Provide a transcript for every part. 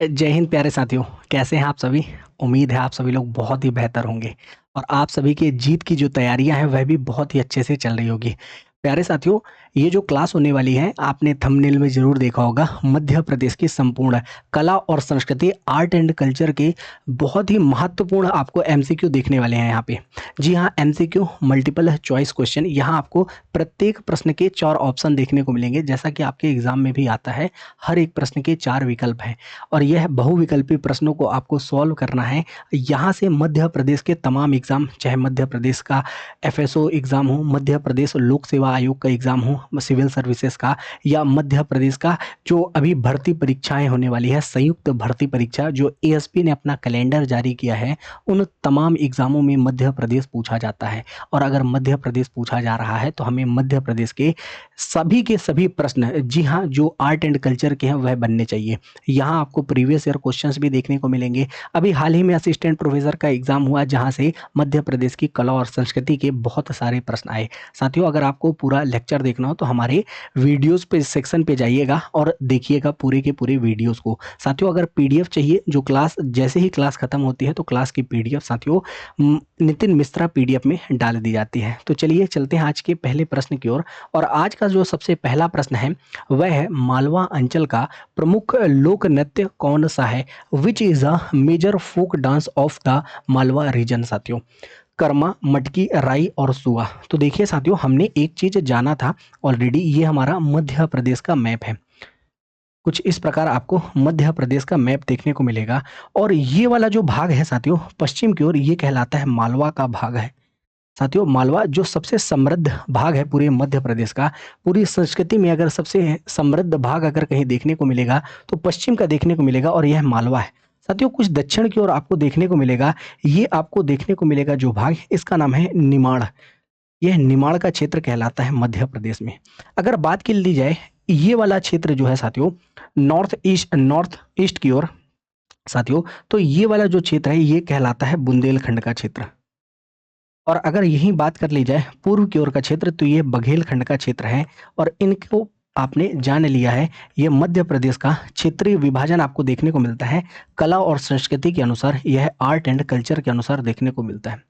जय हिंद प्यारे साथियों। कैसे हैं आप सभी। उम्मीद है आप सभी लोग बहुत ही बेहतर होंगे और आप सभी की जीत की जो तैयारियां हैं वह भी बहुत ही अच्छे से चल रही होगी। प्यारे साथियों, ये जो क्लास होने वाली है आपने थंबनेल में जरूर देखा होगा, मध्य प्रदेश की संपूर्ण कला और संस्कृति आर्ट एंड कल्चर के बहुत ही महत्वपूर्ण आपको एमसीक्यू देखने वाले हैं यहाँ पे। जी हाँ, एमसीक्यू मल्टीपल चॉइस क्वेश्चन। यहाँ आपको प्रत्येक प्रश्न के 4 ऑप्शन देखने को मिलेंगे, जैसा कि आपके एग्जाम में भी आता है। हर एक प्रश्न के 4 विकल्प हैं और यह बहुविकल्पी प्रश्नों को आपको सॉल्व करना है। यहाँ से मध्य प्रदेश के तमाम एग्जाम, चाहे मध्य प्रदेश का एफएसओ एग्जाम हो, मध्य प्रदेश लोक सेवा आयोग का एग्जाम हो सिविल सर्विसेज का, या मध्य प्रदेश का जो अभी भर्ती परीक्षाएं होने वाली है, संयुक्त भर्ती परीक्षा जो एएसपी ने अपना कैलेंडर जारी किया है, उन तमाम एग्जामों में मध्य प्रदेश पूछा जाता है। और अगर मध्य प्रदेश पूछा जा रहा है तो हमें मध्य प्रदेश के सभी प्रश्न, जी हाँ, जो आर्ट एंड कल्चर के हैं वह बनने चाहिए। यहाँ आपको प्रीवियस ईयर क्वेश्चंस भी देखने को मिलेंगे। अभी हाल ही में असिस्टेंट प्रोफेसर का एग्जाम हुआ जहाँ से मध्य प्रदेश की कला और संस्कृति के बहुत सारे प्रश्न आए। साथियों, अगर आपको पूरा लेक्चर देखना हो तो हमारे वीडियोस पे सेक्शन पे जाइएगा और देखिएगा पूरे के पूरे वीडियोस को। साथियों, अगर पीडीएफ चाहिए, जो क्लास जैसे ही क्लास खत्म होती है तो क्लास की पीडीएफ साथियों नितिन मिश्रा पीडीएफ में डाल दी जाती है। तो चलिए चलते हैं आज के पहले प्रश्न की ओर। और आज का जो सबसे पहला प्रश्न है वह है, मालवा अंचल का प्रमुख लोक नृत्य कौन सा है? Which is a major folk dance of the Malwa region. साथियों, कर्मा, मटकी, राई और सुआ। तो देखिए साथियों, हमने एक चीज जाना था ऑलरेडी, ये हमारा मध्य प्रदेश का मैप है। कुछ इस प्रकार आपको मध्य प्रदेश का मैप देखने को मिलेगा और ये वाला जो भाग है साथियों पश्चिम की ओर, ये कहलाता है मालवा का भाग है। साथियों, मालवा जो सबसे समृद्ध भाग है पूरे मध्य प्रदेश का, पूरी संस्कृति में अगर सबसे समृद्ध भाग अगर कहीं देखने को मिलेगा तो पश्चिम का देखने को मिलेगा और यह मालवा है। साथियों, कुछ दक्षिण की ओर आपको देखने को मिलेगा, ये आपको देखने को मिलेगा जो भाग, इसका नाम है निमाड़। यह निमाड़ का क्षेत्र कहलाता है मध्य प्रदेश में। अगर बात की ली जाए ये वाला क्षेत्र जो है साथियों नॉर्थ ईस्ट की ओर साथियों, तो ये वाला जो क्षेत्र है ये कहलाता है बुंदेलखंड का क्षेत्र। और अगर यही बात कर ली जाए पूर्व की ओर का क्षेत्र, तो ये बघेलखंड का क्षेत्र है। और इनको आपने जान लिया है, ये मध्य प्रदेश का क्षेत्रीय विभाजन आपको देखने को मिलता है कला और संस्कृति के अनुसार, यह आर्ट एंड कल्चर के अनुसार देखने को मिलता है।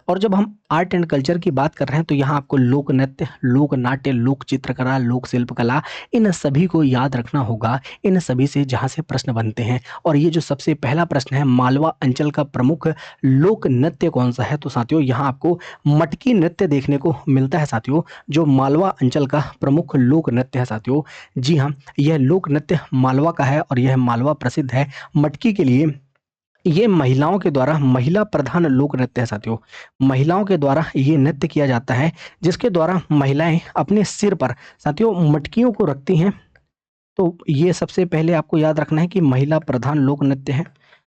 और जब हम आर्ट एंड कल्चर की बात कर रहे हैं तो यहाँ आपको लोक नृत्य, लोक नाट्य, लोक चित्रकला, लोक शिल्पकला, इन सभी को याद रखना होगा। इन सभी से जहाँ से प्रश्न बनते हैं। और ये जो सबसे पहला प्रश्न है, मालवा अंचल का प्रमुख लोक नृत्य कौन सा है, तो साथियों यहाँ आपको मटकी नृत्य देखने को मिलता है। साथियों, जो मालवा अंचल का प्रमुख लोक नृत्य है साथियों, जी हाँ, यह लोक नृत्य मालवा का है और यह मालवा प्रसिद्ध है मटकी के लिए। ये महिलाओं के द्वारा, महिला प्रधान लोक नृत्य है साथियों। महिलाओं के द्वारा ये नृत्य किया जाता है, जिसके द्वारा महिलाएं अपने सिर पर साथियों मटकियों को रखती हैं। तो ये सबसे पहले आपको याद रखना है कि महिला प्रधान लोक नृत्य है।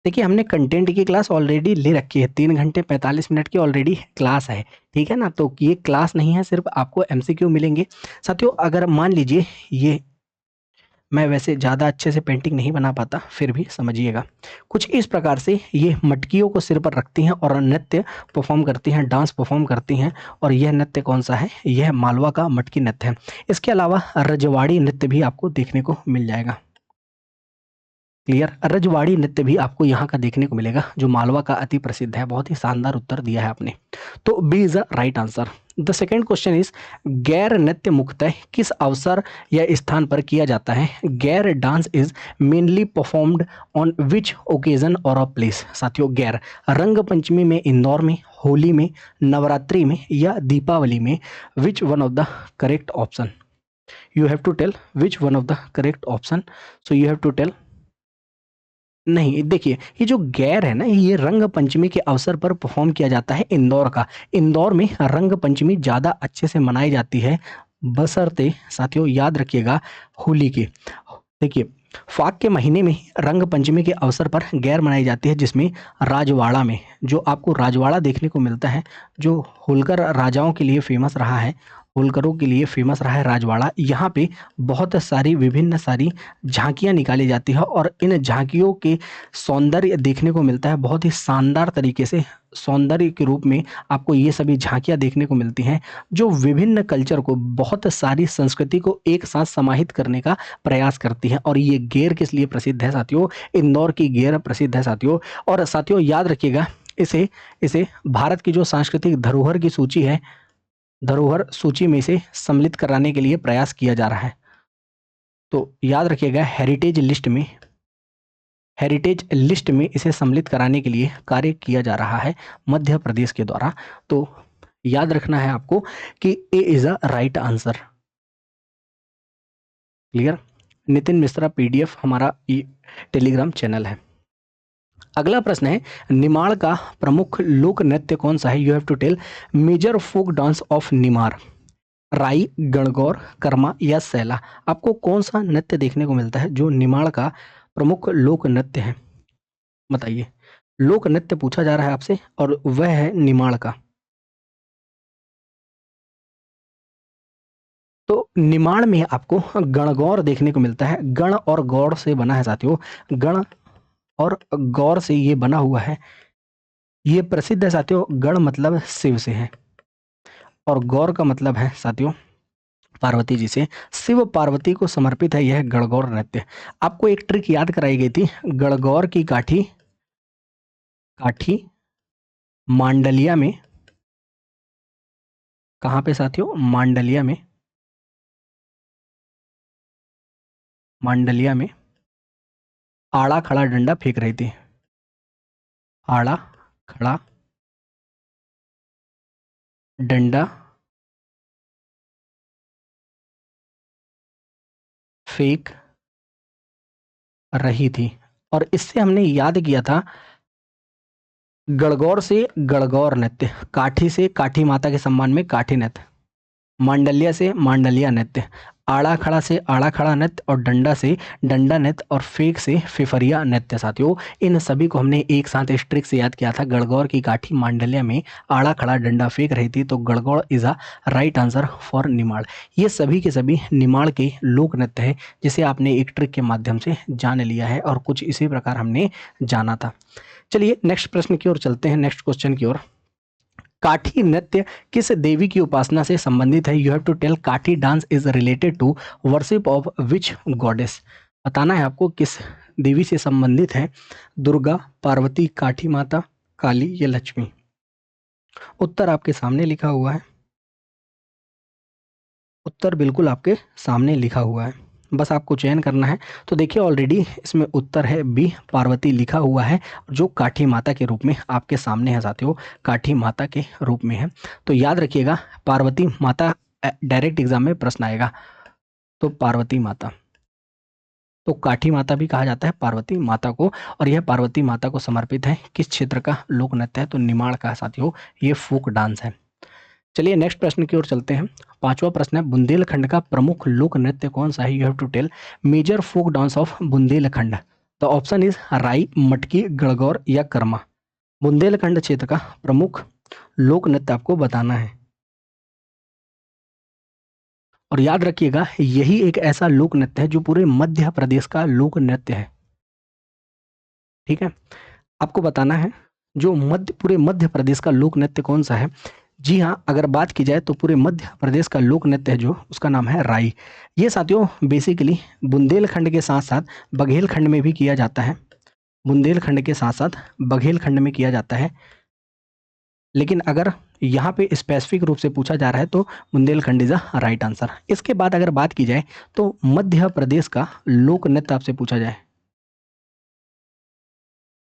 देखिए, हमने कंटेंट की क्लास ऑलरेडी ले रखी है, 3 घंटे 45 मिनट की ऑलरेडी क्लास है, ठीक है ना। तो ये क्लास नहीं है, सिर्फ आपको एमसीक्यू मिलेंगे। साथियों, अगर मान लीजिए ये, मैं वैसे ज़्यादा अच्छे से पेंटिंग नहीं बना पाता, फिर भी समझिएगा। कुछ इस प्रकार से ये मटकियों को सिर पर रखती हैं और नृत्य परफॉर्म करती हैं, डांस परफॉर्म करती हैं। और यह नृत्य कौन सा है? यह मालवा का मटकी नृत्य है। इसके अलावा रजवाड़ी नृत्य भी आपको देखने को मिल जाएगा। क्लियर, रजवाड़ी नृत्य भी आपको यहाँ का देखने को मिलेगा, जो मालवा का अति प्रसिद्ध है। बहुत ही शानदार उत्तर दिया है आपने। तो B is a right answer. The second question is, गैर नृत्य मुख्यतः किस अवसर या स्थान पर किया जाता है? गैर dance is mainly performed on which occasion और अ प्लेस। साथियों, गैर रंग पंचमी में, इंदौर में, होली में, नवरात्रि में या दीपावली में। Which one of the correct option? You have to tell which one of the correct option. So you have to tell. नहीं, देखिए, ये जो गैर है ना, ये रंग पंचमी के अवसर पर परफॉर्म किया जाता है इंदौर का। इंदौर में रंग पंचमी ज़्यादा अच्छे से मनाई जाती है, बशर्ते साथियों याद रखिएगा होली के। देखिए, फाग के महीने में रंग पंचमी के अवसर पर गैर मनाई जाती है, जिसमें राजवाड़ा में जो आपको राजवाड़ा देखने को मिलता है, जो होलकर राजाओं के लिए फेमस रहा है, होलकरों के लिए फेमस रहा है राजवाड़ा। यहाँ पे बहुत सारी विभिन्न सारी झांकियाँ निकाली जाती है और इन झांकियों के सौंदर्य देखने को मिलता है, बहुत ही शानदार तरीके से सौंदर्य के रूप में आपको ये सभी झांकियाँ देखने को मिलती हैं, जो विभिन्न कल्चर को, बहुत सारी संस्कृति को एक साथ समाहित करने का प्रयास करती हैं। और ये गेर किस लिए प्रसिद्ध है साथियों? इंदौर की गेर प्रसिद्ध है साथियों। और साथियों याद रखिएगा, इसे इसे भारत की जो सांस्कृतिक धरोहर की सूची है, धरोहर सूची में इसे सम्मिलित कराने के लिए प्रयास किया जा रहा है। तो याद रखिएगा, हेरिटेज लिस्ट में इसे सम्मिलित कराने के लिए कार्य किया जा रहा है मध्य प्रदेश के द्वारा। तो याद रखना है आपको कि A is a right answer. Clear? Nitin Mishra PDF हमारा टेलीग्राम चैनल है। अगला प्रश्न है, निमाड़ का प्रमुख लोक नृत्य कौन सा है? You have to tell major folk dance of Nimar. Rai, Gangaur, Karma या सैला, आपको कौन सा नृत्य देखने को मिलता है जो निमाड़ का प्रमुख लोक नृत्य है? बताइए। लोक नृत्य पूछा जा रहा है आपसे और वह है निमाड़ का। तो निमाड़ में आपको गणगौर देखने को मिलता है। गण और गौर से बना है साथियों, गण और गौर से ये बना हुआ है। ये प्रसिद्ध है साथियों। गण मतलब शिव से है और गौर का मतलब है साथियों पार्वती जी से। शिव पार्वती को समर्पित है यह गणगौर नृत्य। आपको एक ट्रिक याद कराई गई थी, गणगौर की काठी मांडलिया में, कहाँ पे साथियों? मांडलिया में आड़ा खड़ा डंडा फेंक रही थी। आड़ा खड़ा डंडा फेंक रही थी। और इससे हमने याद किया था गणगौर से गणगौर नृत्य, काठी से काठी माता के सम्मान में काठी नृत्य, मांडलिया से मांडलिया नृत्य, आड़ा खड़ा से आड़ा खड़ा नृत्य और डंडा से डंडा नृत्य और फेक से फिफरिया नृत्य। साथियों इन सभी को हमने एक साथ इस ट्रिक से याद किया था। गणगौर की काठी मांडलिया में आड़ा खड़ा डंडा फेंक रही थी, तो Gangaur is a right answer for Nimar. ये सभी के सभी निमाड़ के लोक नृत्य है, जिसे आपने एक ट्रिक के माध्यम से जान लिया है और कुछ इसी प्रकार हमने जाना था। चलिए नेक्स्ट प्रश्न की ओर चलते हैं, नेक्स्ट क्वेश्चन की ओर। काठी नृत्य किस देवी की उपासना से संबंधित है? You have to tell Kathi dance is related to worship of which goddess. बताना है आपको किस देवी से संबंधित है। दुर्गा, पार्वती, काठी माता, काली या लक्ष्मी। उत्तर आपके सामने लिखा हुआ है। उत्तर बिल्कुल आपके सामने लिखा हुआ है, बस आपको चयन करना है। तो देखिए ऑलरेडी इसमें उत्तर है बी, पार्वती लिखा हुआ है, जो काठी माता के रूप में आपके सामने है साथियों, काठी माता के रूप में है। तो याद रखिएगा पार्वती माता, डायरेक्ट एग्जाम में प्रश्न आएगा। तो पार्वती माता, तो काठी माता भी कहा जाता है पार्वती माता को, और यह पार्वती माता को समर्पित है। किस क्षेत्र का लोक नृत्य है? तो निमाड़ का साथियों, ये फोक डांस है। चलिए नेक्स्ट प्रश्न की ओर चलते हैं। पांचवा प्रश्न है, बुंदेलखंड का प्रमुख लोक नृत्य कौन सा है? You have to tell major folk dance of Bundelkhand. The option is Rai, Matki, Gangaur या कर्मा। बुंदेलखंड क्षेत्र का प्रमुख लोक नृत्य आपको बताना है। और याद रखिएगा यही एक ऐसा लोक नृत्य है जो पूरे मध्य प्रदेश का लोक नृत्य है। ठीक है, आपको बताना है जो पूरे मध्य प्रदेश का लोक नृत्य कौन सा है। जी हाँ, अगर बात की जाए तो पूरे मध्य प्रदेश का लोक नृत्य है जो, उसका नाम है राई। ये साथियों बेसिकली बुंदेलखंड के साथ साथ बघेलखंड में भी किया जाता है। बुंदेलखंड के साथ साथ बघेलखंड में किया जाता है, लेकिन अगर यहाँ पे स्पेसिफिक रूप से पूछा जा रहा है तो Bundelkhand is a right answer. इसके बाद अगर बात की जाए तो मध्य प्रदेश का लोक नृत्य आपसे पूछा जाए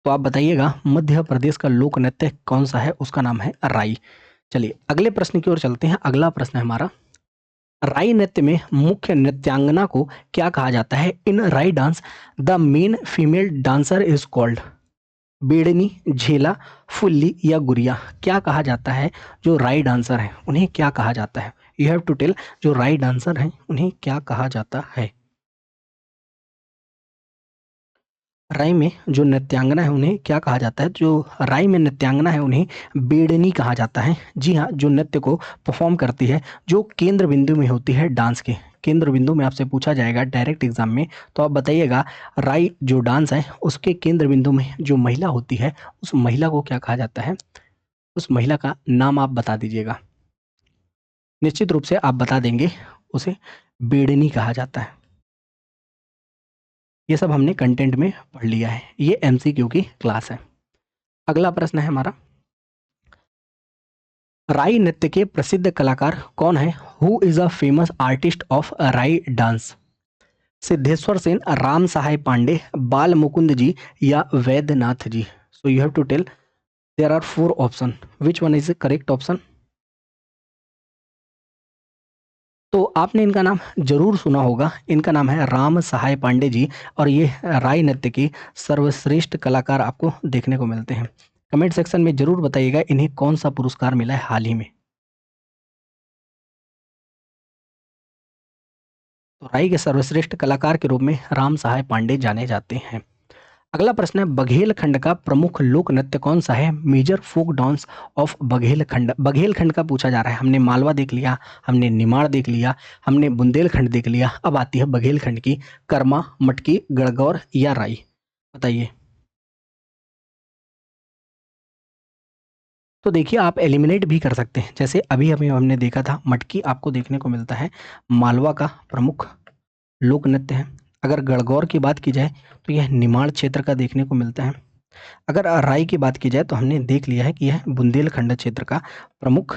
तो आप बताइएगा मध्य प्रदेश का लोक नृत्य कौन सा है? उसका नाम है राई। चलिए अगले प्रश्न की ओर चलते हैं। अगला प्रश्न है हमारा, राई नृत्य में मुख्य नृत्यांगना को क्या कहा जाता है? In Rai dance the main female dancer is called. Bedni, Jhela, फुल्ली या गुड़िया, क्या कहा जाता है जो राई डांसर है उन्हें क्या कहा जाता है? यू हैव टू टेल जो राई डांसर हैं उन्हें क्या कहा जाता है। राई में जो नृत्यांगना है उन्हें क्या कहा जाता है? जो राई में नृत्यांगना है उन्हें बेड़नी कहा जाता है। जी हाँ, जो नृत्य को परफॉर्म करती है, जो केंद्र बिंदु में होती है डांस के, केंद्र बिंदु में आपसे पूछा जाएगा डायरेक्ट एग्जाम में, तो आप बताइएगा राई जो डांस है उसके केंद्र बिंदु में जो महिला होती है उस महिला को क्या कहा जाता है? उस महिला का नाम आप बता दीजिएगा। निश्चित रूप से आप बता देंगे, उसे बेड़नी कहा जाता है। ये सब हमने कंटेंट में पढ़ लिया है, ये एमसीक्यू की क्लास है। अगला प्रश्न है हमारा, राई नृत्य के प्रसिद्ध कलाकार कौन है? Who is a famous artist of Rai dance? Siddheshwar Sen, Ram Sahay Pande, Bal Mukund ji या Vaidyanath ji? So you have to tell, there are four option, which one is the correct option? तो आपने इनका नाम जरूर सुना होगा, इनका नाम है राम सहाय पांडे जी, और ये राई नृत्य के सर्वश्रेष्ठ कलाकार आपको देखने को मिलते हैं। कमेंट सेक्शन में जरूर बताइएगा इन्हें कौन सा पुरस्कार मिला है हाल ही में। तो राई के सर्वश्रेष्ठ कलाकार के रूप में राम सहाय पांडे जाने जाते हैं। अगला प्रश्न है, बघेलखंड का प्रमुख लोक नृत्य कौन सा है? Major folk dance of Baghelkhand. Baghelkhand का पूछा जा रहा है। हमने मालवा देख लिया, हमने निमाड़ देख लिया, हमने बुंदेलखंड देख लिया, अब आती है बघेलखंड की। कर्मा, मटकी, गणगौर या राई? बताइए। तो देखिए, आप एलिमिनेट भी कर सकते हैं, जैसे अभी अभी हमने देखा था, मटकी आपको देखने को मिलता है, मालवा का प्रमुख लोक नृत्य है। अगर गणगौर की बात की जाए तो यह निमाड़ क्षेत्र का देखने को मिलता है। अगर राई की बात की जाए तो हमने देख लिया है कि यह बुंदेलखंड क्षेत्र का प्रमुख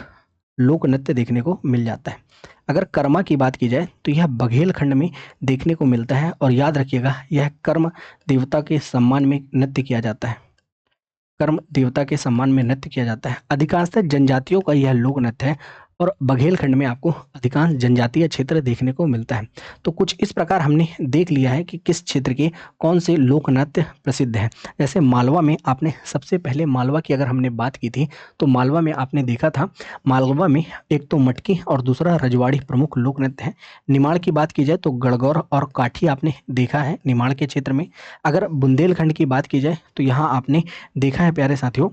लोक नृत्य देखने को मिल जाता है। अगर कर्मा की बात की जाए तो यह बघेलखंड में देखने को मिलता है, और याद रखिएगा यह कर्म देवता के सम्मान में नृत्य किया जाता है। कर्म देवता के सम्मान में नृत्य किया जाता है। अधिकांशतः जनजातियों का यह लोक नृत्य है, और बघेलखंड में आपको अधिकांश जनजातीय क्षेत्र देखने को मिलता है। तो कुछ इस प्रकार हमने देख लिया है कि किस क्षेत्र के कौन से लोक नृत्य प्रसिद्ध हैं। जैसे मालवा में आपने सबसे पहले मालवा की अगर हमने बात की थी, तो मालवा में आपने देखा था, मालवा में एक तो मटकी और दूसरा रजवाड़ी प्रमुख लोक नृत्य है। निमाड़ की बात की जाए तो गणगौर और काठी आपने देखा है निमाड़ के क्षेत्र में। अगर बुंदेलखंड की बात की जाए तो यहाँ आपने देखा है प्यारे साथियों,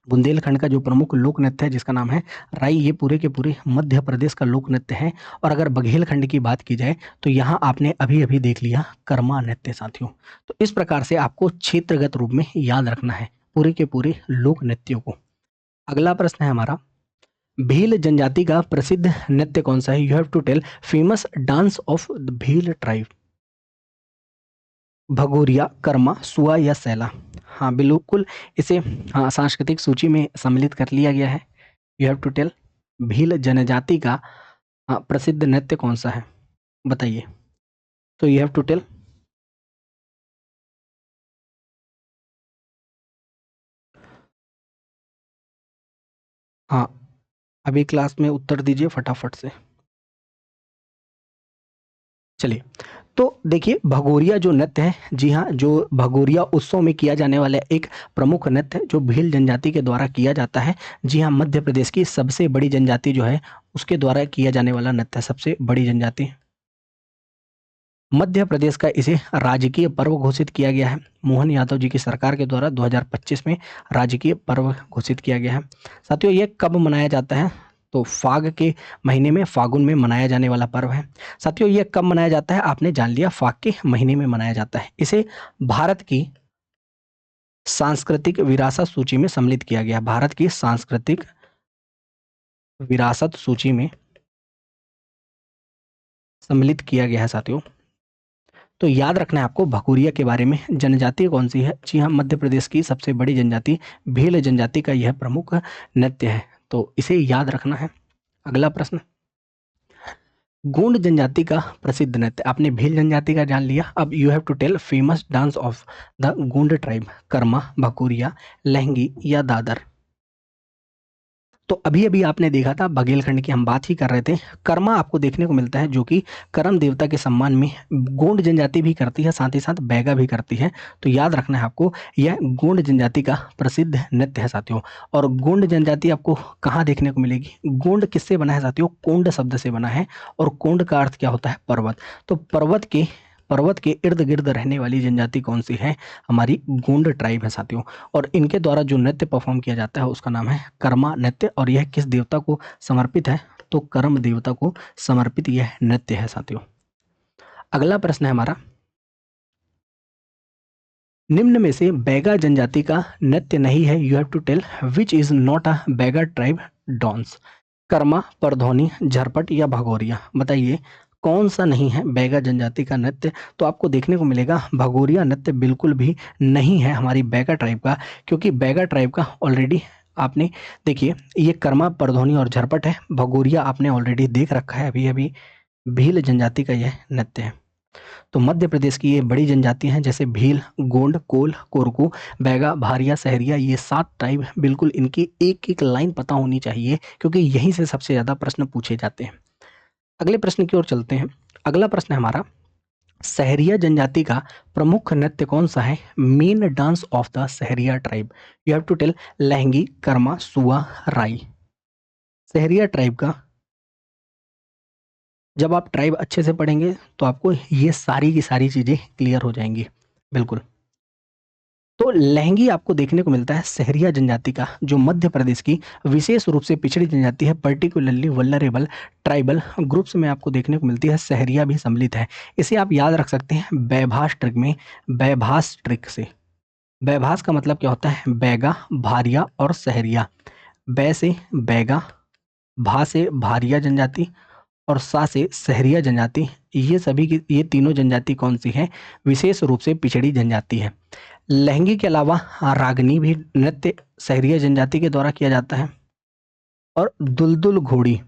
बुंदेलखंड का जो प्रमुख लोक नृत्य है जिसका नाम है राई, ये पूरे के पूरे मध्य प्रदेश का लोक नृत्य है। और अगर बघेलखंड की बात की जाए तो यहाँ आपने अभी अभी देख लिया कर्मा नृत्य साथियों। तो इस प्रकार से आपको क्षेत्रगत रूप में याद रखना है पूरे के पूरे लोक नृत्यों को। अगला प्रश्न है हमारा, भील जनजाति का प्रसिद्ध नृत्य कौन सा है? You have to tell famous dance of the Bhil tribe. Bhagoria, Karma, Sua या सैला? हाँ बिल्कुल, इसे हाँ सांस्कृतिक सूची में सम्मिलित कर लिया गया है। You have to tell, Bhil जनजाति का प्रसिद्ध नृत्य कौन सा है? बताइए। तो यू हैव टू टेल। हाँ, अभी क्लास में उत्तर दीजिए फटाफट से। चलिए, तो देखिए भगोरिया जो नृत्य है, जी हाँ, जो भगोरिया उत्सव में किया जाने वाला एक प्रमुख नृत्य है जो भील जनजाति के द्वारा किया जाता है। जी हाँ, मध्य प्रदेश की सबसे बड़ी जनजाति जो है उसके द्वारा किया जाने वाला नृत्य है, सबसे बड़ी जनजाति। मध्य प्रदेश का इसे राजकीय पर्व घोषित किया गया है। मोहन यादव जी की सरकार के द्वारा 2025 में राजकीय पर्व घोषित किया गया है। साथियों, ये कब मनाया जाता है? तो फाग के महीने में, फागुन में मनाया जाने वाला पर्व है। साथियों, ये कब मनाया जाता है? आपने जान लिया, फाग के महीने में मनाया जाता है। इसे भारत की सांस्कृतिक विरासत सूची में सम्मिलित किया गया। भारत की सांस्कृतिक विरासत सूची में सम्मिलित किया गया है साथियों। तो याद रखना है आपको भगोरिया के बारे में। जनजाति कौन सी है? जी हाँ, मध्य प्रदेश की सबसे बड़ी जनजाति भील जनजाति का यह प्रमुख नृत्य है, तो इसे याद रखना है। अगला प्रश्न, गोंड जनजाति का प्रसिद्ध नृत्य। आपने भील जनजाति का जान लिया, अब you have to tell famous dance of the Gond tribe. Karma, Bhagoria, Lahangi या दादर? तो अभी अभी आपने देखा था, बघेलखंड की हम बात ही कर रहे थे। कर्मा आपको देखने को मिलता है जो कि करम देवता के सम्मान में गोंड जनजाति भी करती है, साथ ही साथ बैगा भी करती है। तो याद रखना है आपको, यह गोंड जनजाति का प्रसिद्ध नृत्य है साथियों। और गोंड जनजाति आपको कहाँ देखने को मिलेगी? गोंड किससे बना है साथियों? कोंड शब्द से बना है, और कोंड का अर्थ क्या होता है? पर्वत। तो पर्वत के इर्द गिर्द रहने वाली जनजाति कौन सी है? हमारी गोंड ट्राइब है साथियों। और इनके द्वारा जो नृत्य परफॉर्म किया जाता है उसका नाम है कर्मा नृत्य, और यह किस देवता को समर्पित है? तो कर्म देवता को समर्पित यह नृत्य है साथियों। अगला प्रश्न है हमारा, निम्न में से बैगा जनजाति का नृत्य नहीं है। You have to tell which is not a Baiga tribe dance. Karma, Pardhauni, Jharpat या भगोरिया, बताइए कौन सा नहीं है बैगा जनजाति का नृत्य। तो आपको देखने को मिलेगा भगोरिया नृत्य बिल्कुल भी नहीं है हमारी बैगा ट्राइब का, क्योंकि बैगा ट्राइब का ऑलरेडी आपने देखिए ये कर्मा, परधौनी और झरपट है। भगोरिया आपने ऑलरेडी देख रखा है अभी अभी, भील जनजाति का यह नृत्य है। तो मध्य प्रदेश की ये बड़ी जनजातियां हैं जैसे भील, गोंड, कोल, कोरकू, बैगा, भारिया, सहरिया, ये 7 ट्राइब, बिल्कुल इनकी एक एक लाइन पता होनी चाहिए क्योंकि यहीं से सबसे ज़्यादा प्रश्न पूछे जाते हैं। अगले प्रश्न की ओर चलते हैं। अगला प्रश्न है हमारा, सहरिया जनजाति का प्रमुख नृत्य कौन सा है। Main dance of the Sahariya tribe. You have to tell Lahangi, Karma, Sua, Rai. Sahariya tribe का, जब आप ट्राइब अच्छे से पढ़ेंगे तो आपको ये सारी की सारी चीज़ें क्लियर हो जाएंगी। बिल्कुल। तो लहंगी आपको देखने को मिलता है सहरिया जनजाति का, जो मध्य प्रदेश की विशेष रूप से पिछड़ी जनजाति है, पर्टिकुलरली वल्नरेबल ट्राइबल ग्रुप्स में आपको देखने को मिलती है। सहरिया भी सम्मिलित है। इसे आप याद रख सकते हैं बैभास ट्रिक में, बैभास ट्रिक से। बैभास का मतलब क्या होता है, बैगा, भारिया और सहरिया। बै से बैगा, भा से भारिया जनजाति और सा से सहरिया जनजाति। ये सभी की, ये तीनों जनजाति कौन सी है, विशेष रूप से पिछड़ी जनजाति है। लहंगी के अलावा रागनी भी नृत्य सहरिया जनजाति के द्वारा किया जाता है। और दुलदुल घोड़ी,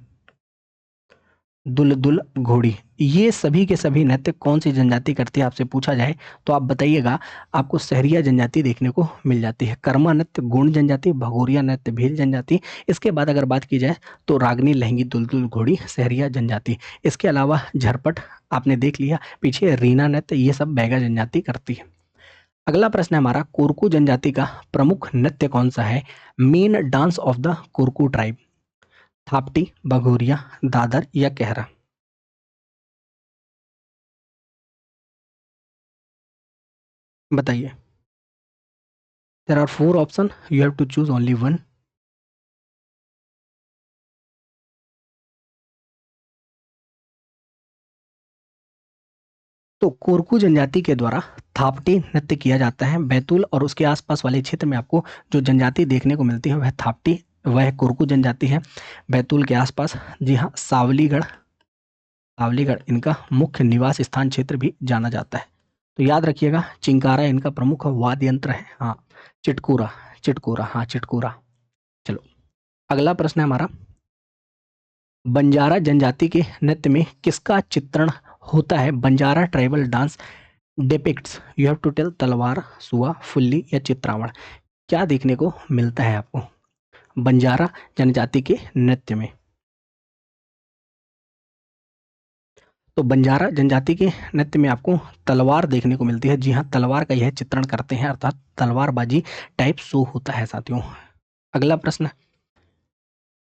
दुलदुल घोड़ी, ये सभी के सभी नृत्य कौन सी जनजाति करती है आपसे पूछा जाए तो आप बताइएगा। आपको सहरिया जनजाति देखने को मिल जाती है। कर्मा नृत्य गोंड जनजाति, भगोरिया नृत्य भील जनजाति। इसके बाद अगर बात की जाए तो रागनी, लहंगी, दुलदुल घोड़ी, सहरिया जनजाति। इसके अलावा झरपट आपने देख लिया, पीछे रीना नृत्य, ये सब बैगा जनजाति करती है। अगला प्रश्न है हमारा, कोरकू जनजाति का प्रमुख नृत्य कौन सा है। Main dance of the Korku tribe. Thapti, Bhagoria, Dadar या कहरा। बताइए। There are 4 option, you have to choose only one. तो कोरकू जनजाति के द्वारा थापटी नृत्य किया जाता है। बैतूल और उसके आसपास वाले क्षेत्र में आपको जो जनजाति देखने को मिलती है वह थापटी, वह कोरकू जनजाति है। बैतूल के आसपास, जी हाँ, सावलीगढ़, सावलीगढ़ इनका मुख्य निवास स्थान क्षेत्र भी जाना जाता है। तो याद रखिएगा, चिंकारा इनका प्रमुख वाद्य यंत्र है। हाँ, चिटकूरा, चिटकूरा, हाँ चिटकूरा। चलो अगला प्रश्न है हमारा, बंजारा जनजाति के नृत्य में किसका चित्रण होता है। Banjara tribal dance depicts, you have to tell तलवार, सुआ, फुल्ली या चित्रावण। क्या देखने को मिलता है आपको बंजारा जनजाति के नृत्य में। तो बंजारा जनजाति के नृत्य में आपको तलवार देखने को मिलती है। जी हाँ, तलवार का यह चित्रण करते हैं, अर्थात तलवारबाजी टाइप शो होता है साथियों। अगला प्रश्न,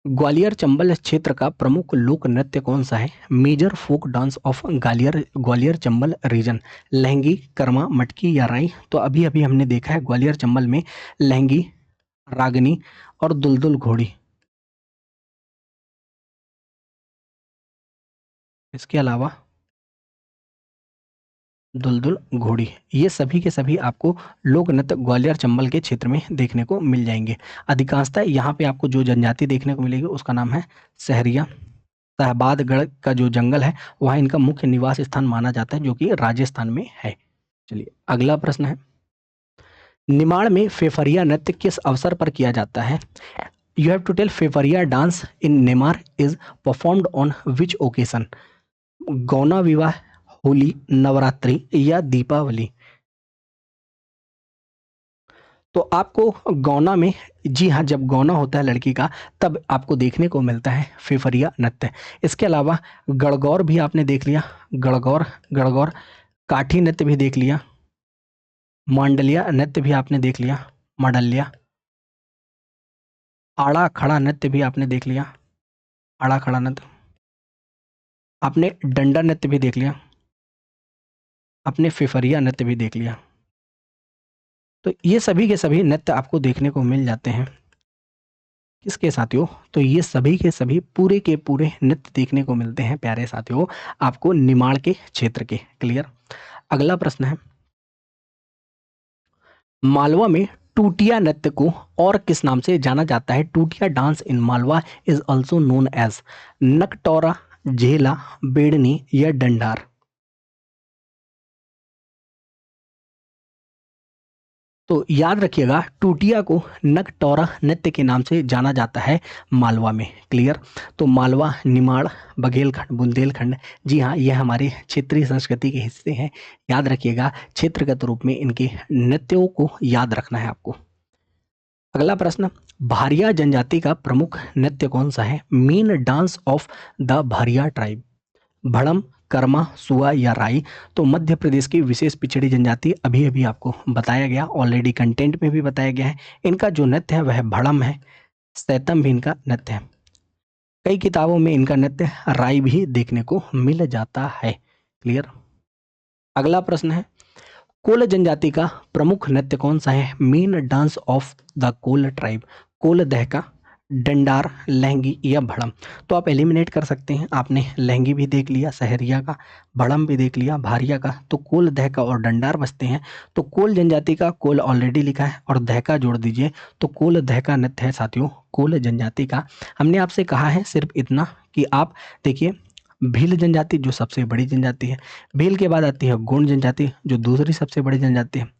ग्वालियर चंबल क्षेत्र का प्रमुख लोक नृत्य कौन सा है। Major folk dance of Gwalior, Gwalior Chambal region. Lahangi, Karma, Matki या राई। तो अभी अभी हमने देखा है ग्वालियर चंबल में लहंगी, रागनी और दुलदुल घोड़ी। इसके अलावा दुलदुल घोड़ी, ये सभी के सभी आपको लोक नृत्य ग्वालियर चंबल के क्षेत्र में देखने को मिल जाएंगे। अधिकांशतः यहाँ पे आपको जो जनजाति देखने को मिलेगी उसका नाम है सहरिया। शहबादगढ़ का जो जंगल है वहाँ इनका मुख्य निवास स्थान माना जाता है, जो कि राजस्थान में है। चलिए अगला प्रश्न है, निमाड़ में फेफरिया नृत्य किस अवसर पर किया जाता है। You have to tell Phephariya dance in Nimar is performed on which occasion. गौना विवाह, होली, नवरात्रि या दीपावली। तो आपको गौना में, जी हाँ, जब गौना होता है लड़की का तब आपको देखने को मिलता है फेफरिया नृत्य। इसके अलावा गणगौर भी आपने देख लिया, गणगौर, गणगौर, काठी नृत्य भी देख लिया, मांडलिया नृत्य भी आपने देख लिया, मांडल्या, आड़ा खड़ा नृत्य भी आपने देख लिया, आड़ा खड़ा नृत्य, आपने डंडा नृत्य भी देख लिया, आपने फेफरिया नृत्य भी देख लिया। तो ये सभी के सभी नृत्य आपको देखने को मिल जाते हैं किसके साथियों, तो ये सभी के सभी पूरे के पूरे नृत्य देखने को मिलते हैं प्यारे साथियों आपको निमाड़ के क्षेत्र के। क्लियर। अगला प्रश्न है, मालवा में टूटिया नृत्य को और किस नाम से जाना जाता है? Tutiya dance in Malwa is also known as Naktora, Jhela, Bedni या डंडार। तो याद रखिएगा, टूटिया को नगटोरा नृत्य के नाम से जाना जाता है मालवा में। क्लियर? तो मालवा, निमाड़, बघेलखंड, बुंदेलखंड, जी हाँ, ये हमारे क्षेत्रीय संस्कृति के हिस्से हैं। याद रखिएगा, क्षेत्रगत रूप में इनके नृत्यों को याद रखना है आपको। अगला प्रश्न, भारिया जनजाति का प्रमुख नृत्य कौन सा है? Main dance of the Bharia tribe. Bhadam, Karma, Sua या राई। तो मध्य प्रदेश की विशेष पिछड़ी जनजाति, अभी अभी आपको बताया गया, ऑलरेडी कंटेंट में भी बताया गया है। इनका जो नृत्य है वह भड़म है, सैतम भी इनका नृत्य है। कई किताबों में इनका नृत्य राई भी देखने को मिल जाता है। क्लियर? अगला प्रश्न है, कोल जनजाति का प्रमुख नृत्य कौन सा है? Main dance of the Kol tribe. Kol Dahka, Dandar, Lahangi या भड़म। तो आप एलिमिनेट कर सकते हैं। आपने लहंगी भी देख लिया, सहरिया का, भड़म भी देख लिया, भारिया का, तो कोल, दहका और डंडार बचते हैं। तो कोल जनजाति का कोल ऑलरेडी लिखा है और दहका जोड़ दीजिए, तो कोल दहका नृत्य है साथियों कोल जनजाति का। हमने आपसे कहा है सिर्फ इतना कि आप देखिए, भील जनजाति जो सबसे बड़ी जनजाति है, भील के बाद आती है गोंड जनजाति जो दूसरी सबसे बड़ी जनजाति है।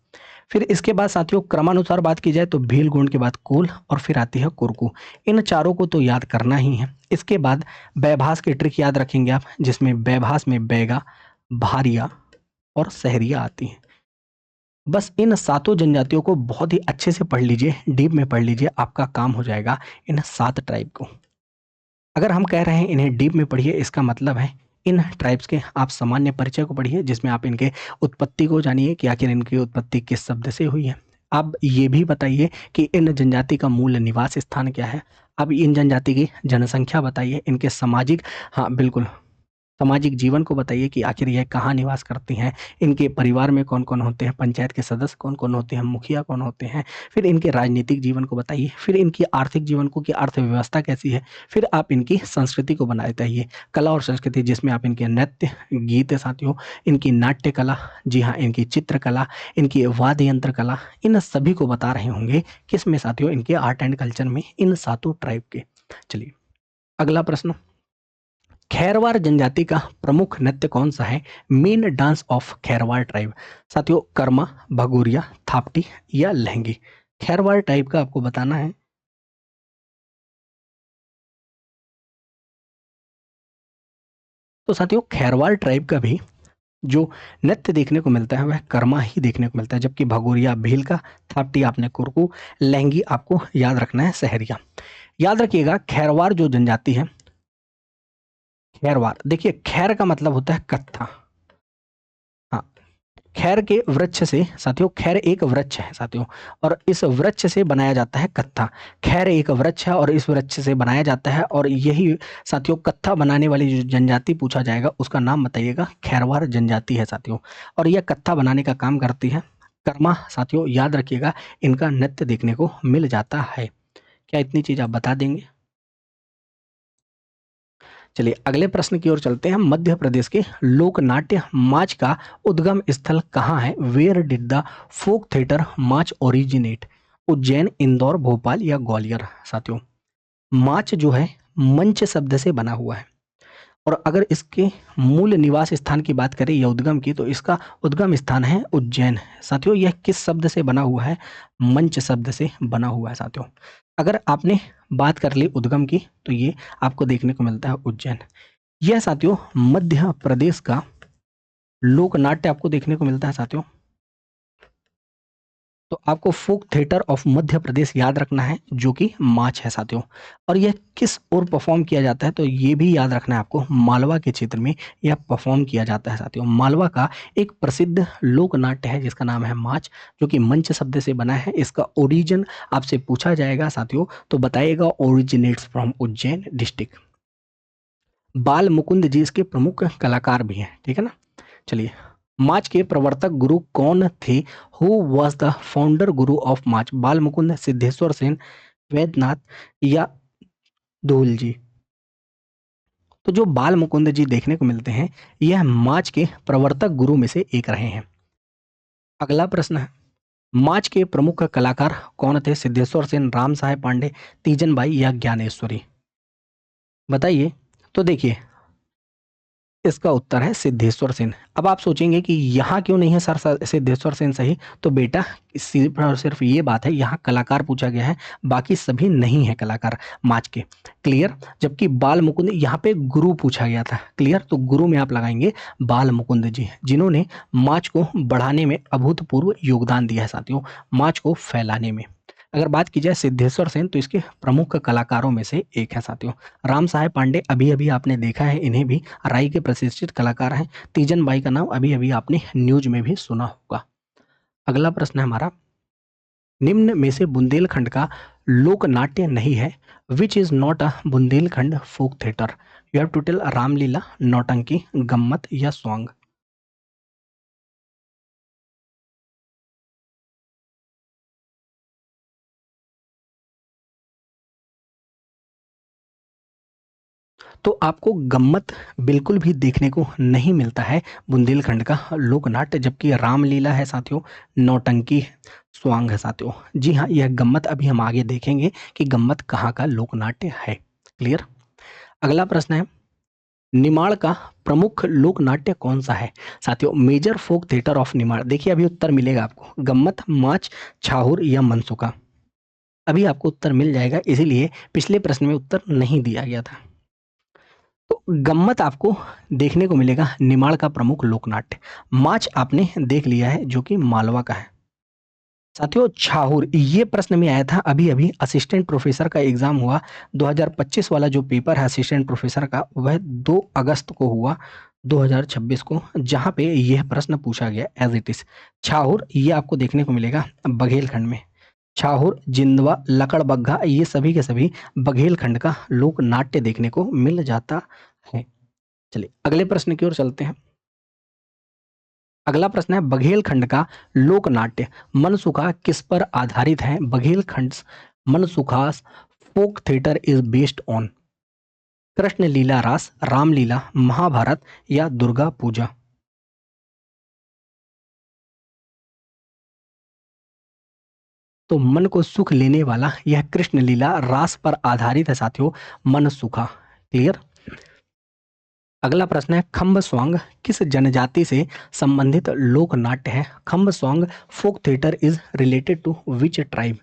फिर इसके बाद साथियों क्रमानुसार बात की जाए तो भील, गोंड के बाद कोल और फिर आती है कुरकू। इन चारों को तो याद करना ही है। इसके बाद बैभास की ट्रिक याद रखेंगे आप, जिसमें बैभास में बैगा, भारिया और सहरिया आती हैं। बस इन सातों जनजातियों को बहुत ही अच्छे से पढ़ लीजिए, डीप में पढ़ लीजिए, आपका काम हो जाएगा इन 7 ट्राइब को। अगर हम कह रहे हैं इन्हें डीप में पढ़िए, इसका मतलब है इन ट्राइब्स के आप सामान्य परिचय को पढ़िए, जिसमें आप इनके उत्पत्ति को जानिए कि आखिर इनकी उत्पत्ति किस शब्द से हुई है। अब ये भी बताइए कि इन जनजाति का मूल निवास स्थान क्या है। अब इन जनजाति की जनसंख्या बताइए, इनके सामाजिक, हाँ बिल्कुल, सामाजिक जीवन को बताइए कि आखिर यह कहाँ निवास करती हैं, इनके परिवार में कौन कौन होते हैं, पंचायत के सदस्य कौन कौन होते हैं, मुखिया कौन होते हैं। फिर इनके राजनीतिक जीवन को बताइए, फिर इनकी आर्थिक जीवन को कि अर्थव्यवस्था कैसी है। फिर आप इनकी संस्कृति को बताइए, कला और संस्कृति, जिसमें आप इनके नृत्य, गीत साथियों, इनकी नाट्य कला, जी हाँ, इनकी चित्रकला, इनकी वाद्य यंत्र कला, इन सभी को बता रहे होंगे। किस में साथियों? इनके आर्ट एंड कल्चर में, इन सातों ट्राइब के। चलिए अगला प्रश्न, खैरवार जनजाति का प्रमुख नृत्य कौन सा है? Main dance of Khairwar tribe. साथियों कर्मा, भगोरिया, थापटी या लहंगी। खैरवार ट्राइब का आपको बताना है। तो साथियों खैरवार ट्राइब का भी जो नृत्य देखने को मिलता है वह कर्मा ही देखने को मिलता है, जबकि भगोरिया भील का, थापटी आपने कुरकू, लहंगी आपको याद रखना है सहरिया। याद रखिएगा, खैरवार जो जनजाति है, खैरवार, देखिए खैर का मतलब होता है कत्था। हाँ, खैर के वृक्ष से साथियों, खैर एक वृक्ष है साथियों, और इस वृक्ष से बनाया जाता है कत्था। खैर एक वृक्ष है और इस वृक्ष से बनाया जाता है, और यही साथियों कत्था बनाने वाली जो जनजाति पूछा जाएगा उसका नाम बताइएगा, खैरवार जनजाति है साथियों। और यह कत्था बनाने का काम करती है कर्मा। साथियों याद रखिएगा, इनका नृत्य देखने को मिल जाता है। क्या इतनी चीज आप बता देंगे? चलिए अगले प्रश्न की ओर चलते हैं। मध्य प्रदेश के लोकनाट्य माच का उद्गम स्थल कहाँ है? Where did the folk theatre Mach originate? Ujjain, Indore, Bhopal या ग्वालियर। साथियों माच जो है मंच शब्द से बना हुआ है, और अगर इसके मूल निवास स्थान की बात करें या उद्गम की, तो इसका उद्गम स्थान है उज्जैन। साथियों यह किस शब्द से बना हुआ है? मंच शब्द से बना हुआ है साथियों। अगर आपने बात कर ली उद्गम की, तो ये आपको देखने को मिलता है उज्जैन। यह साथियों मध्य प्रदेश का लोकनाट्य आपको देखने को मिलता है साथियों। तो आपको फोक थिएटर ऑफ मध्य प्रदेश याद रखना है, जो कि माच है साथियों। और यह किस ओर परफॉर्म किया जाता है? तो ये भी याद रखना है आपको, मालवा के क्षेत्र में यह परफॉर्म किया जाता है साथियों। मालवा का एक प्रसिद्ध लोकनाट्य है जिसका नाम है माच, जो कि मंच शब्द से बना है। इसका ओरिजिन आपसे पूछा जाएगा साथियों, तो बताइएगा ओरिजिनेट्स फ्रॉम उज्जैन डिस्ट्रिक्ट। बाल मुकुंद जी इसके प्रमुख कलाकार भी हैं, ठीक है ना। चलिए, माच के प्रवर्तक गुरु कौन थे? Who was the founder Guru of माच? बाल मुकुंद, सिद्धेश्वर सेन, वैद्यनाथ या धूल जी। तो जो बाल मुकुंद जी देखने को मिलते हैं, यह माच के प्रवर्तक गुरु में से एक रहे हैं। अगला प्रश्न है, माच के प्रमुख कलाकार कौन थे? सिद्धेश्वर सेन, राम साहेब पांडे, तीजन बाई या ज्ञानेश्वरी? बताइए। तो देखिए, इसका उत्तर है सिद्धेश्वर सेन। अब आप सोचेंगे कि यहाँ क्यों नहीं है सर सिद्धेश्वर सेन सही? तो बेटा सिर्फ और सिर्फ ये बात है, यहाँ कलाकार पूछा गया है, बाकी सभी नहीं है कलाकार माच के। क्लियर? जबकि बाल मुकुंद यहाँ पे गुरु पूछा गया था। क्लियर? तो गुरु में आप लगाएंगे बाल मुकुंद जी, जिन्होंने माच को बढ़ाने में अभूतपूर्व योगदान दिया है साथियों, माच को फैलाने में। अगर बात की जाए सिद्धेश्वर सेन, तो इसके प्रमुख कलाकारों में से एक है साथियों। राम साहेब पांडे अभी अभी आपने देखा है, इन्हें भी राई के प्रतिष्ठित कलाकार हैं। तीजन बाई का नाम अभी अभी आपने न्यूज में भी सुना होगा। अगला प्रश्न है हमारा, निम्न में से बुंदेलखंड का लोक नाट्य नहीं है, which is not a Bundelkhand folk theatre? You have to tell Ramlila, Nautanki, Gammat या सॉन्ग। तो आपको गम्मत बिल्कुल भी देखने को नहीं मिलता है बुंदेलखंड का लोक नाट्य, जबकि रामलीला है साथियों, नौटंकी है, स्वांग है साथियों। जी हाँ, यह गम्मत अभी हम आगे देखेंगे कि गम्मत कहाँ का लोक नाट्य है। क्लियर? अगला प्रश्न है, निमाड़ का प्रमुख लोक नाट्य कौन सा है? साथियों, major folk theatre of Nimar. देखिए अभी उत्तर मिलेगा आपको, गम्मत, माच, छाहुर या मनसुखा। अभी आपको उत्तर मिल जाएगा, इसीलिए पिछले प्रश्न में उत्तर नहीं दिया गया था। तो गम्मत आपको देखने को मिलेगा निमाड़ का प्रमुख लोकनाट्य। माच आपने देख लिया है जो कि मालवा का है। साथियों, छाहुर ये प्रश्न में आया था अभी अभी, असिस्टेंट प्रोफेसर का एग्जाम हुआ 2025 वाला जो पेपर है असिस्टेंट प्रोफेसर का, वह 2 अगस्त को हुआ 2026 को, जहां पे यह प्रश्न पूछा गया एज इट इज। छाहुर ये आपको देखने को मिलेगा बघेलखंड में। छाहुर, जिंदवा, लकड़बग्घा ये सभी के सभी बघेलखंड का लोक नाट्य देखने को मिल जाता है। चलिए अगले प्रश्न की ओर चलते हैं। अगला प्रश्न है, बघेलखंड का लोक नाट्य मनसुखा किस पर आधारित है? Baghelkhand Mansukhas folk theatre is based on Krishna Leela Raas, Ramleela, Mahabharat या दुर्गा पूजा। तो मन को सुख लेने वाला यह कृष्ण लीला रास पर आधारित है साथियों, मनसुखा। क्लियर? अगला प्रश्न है, खम्ब स्वांग किस जनजाति से संबंधित लोक नाट्य है? Khamb Swang folk theatre is related to which tribe?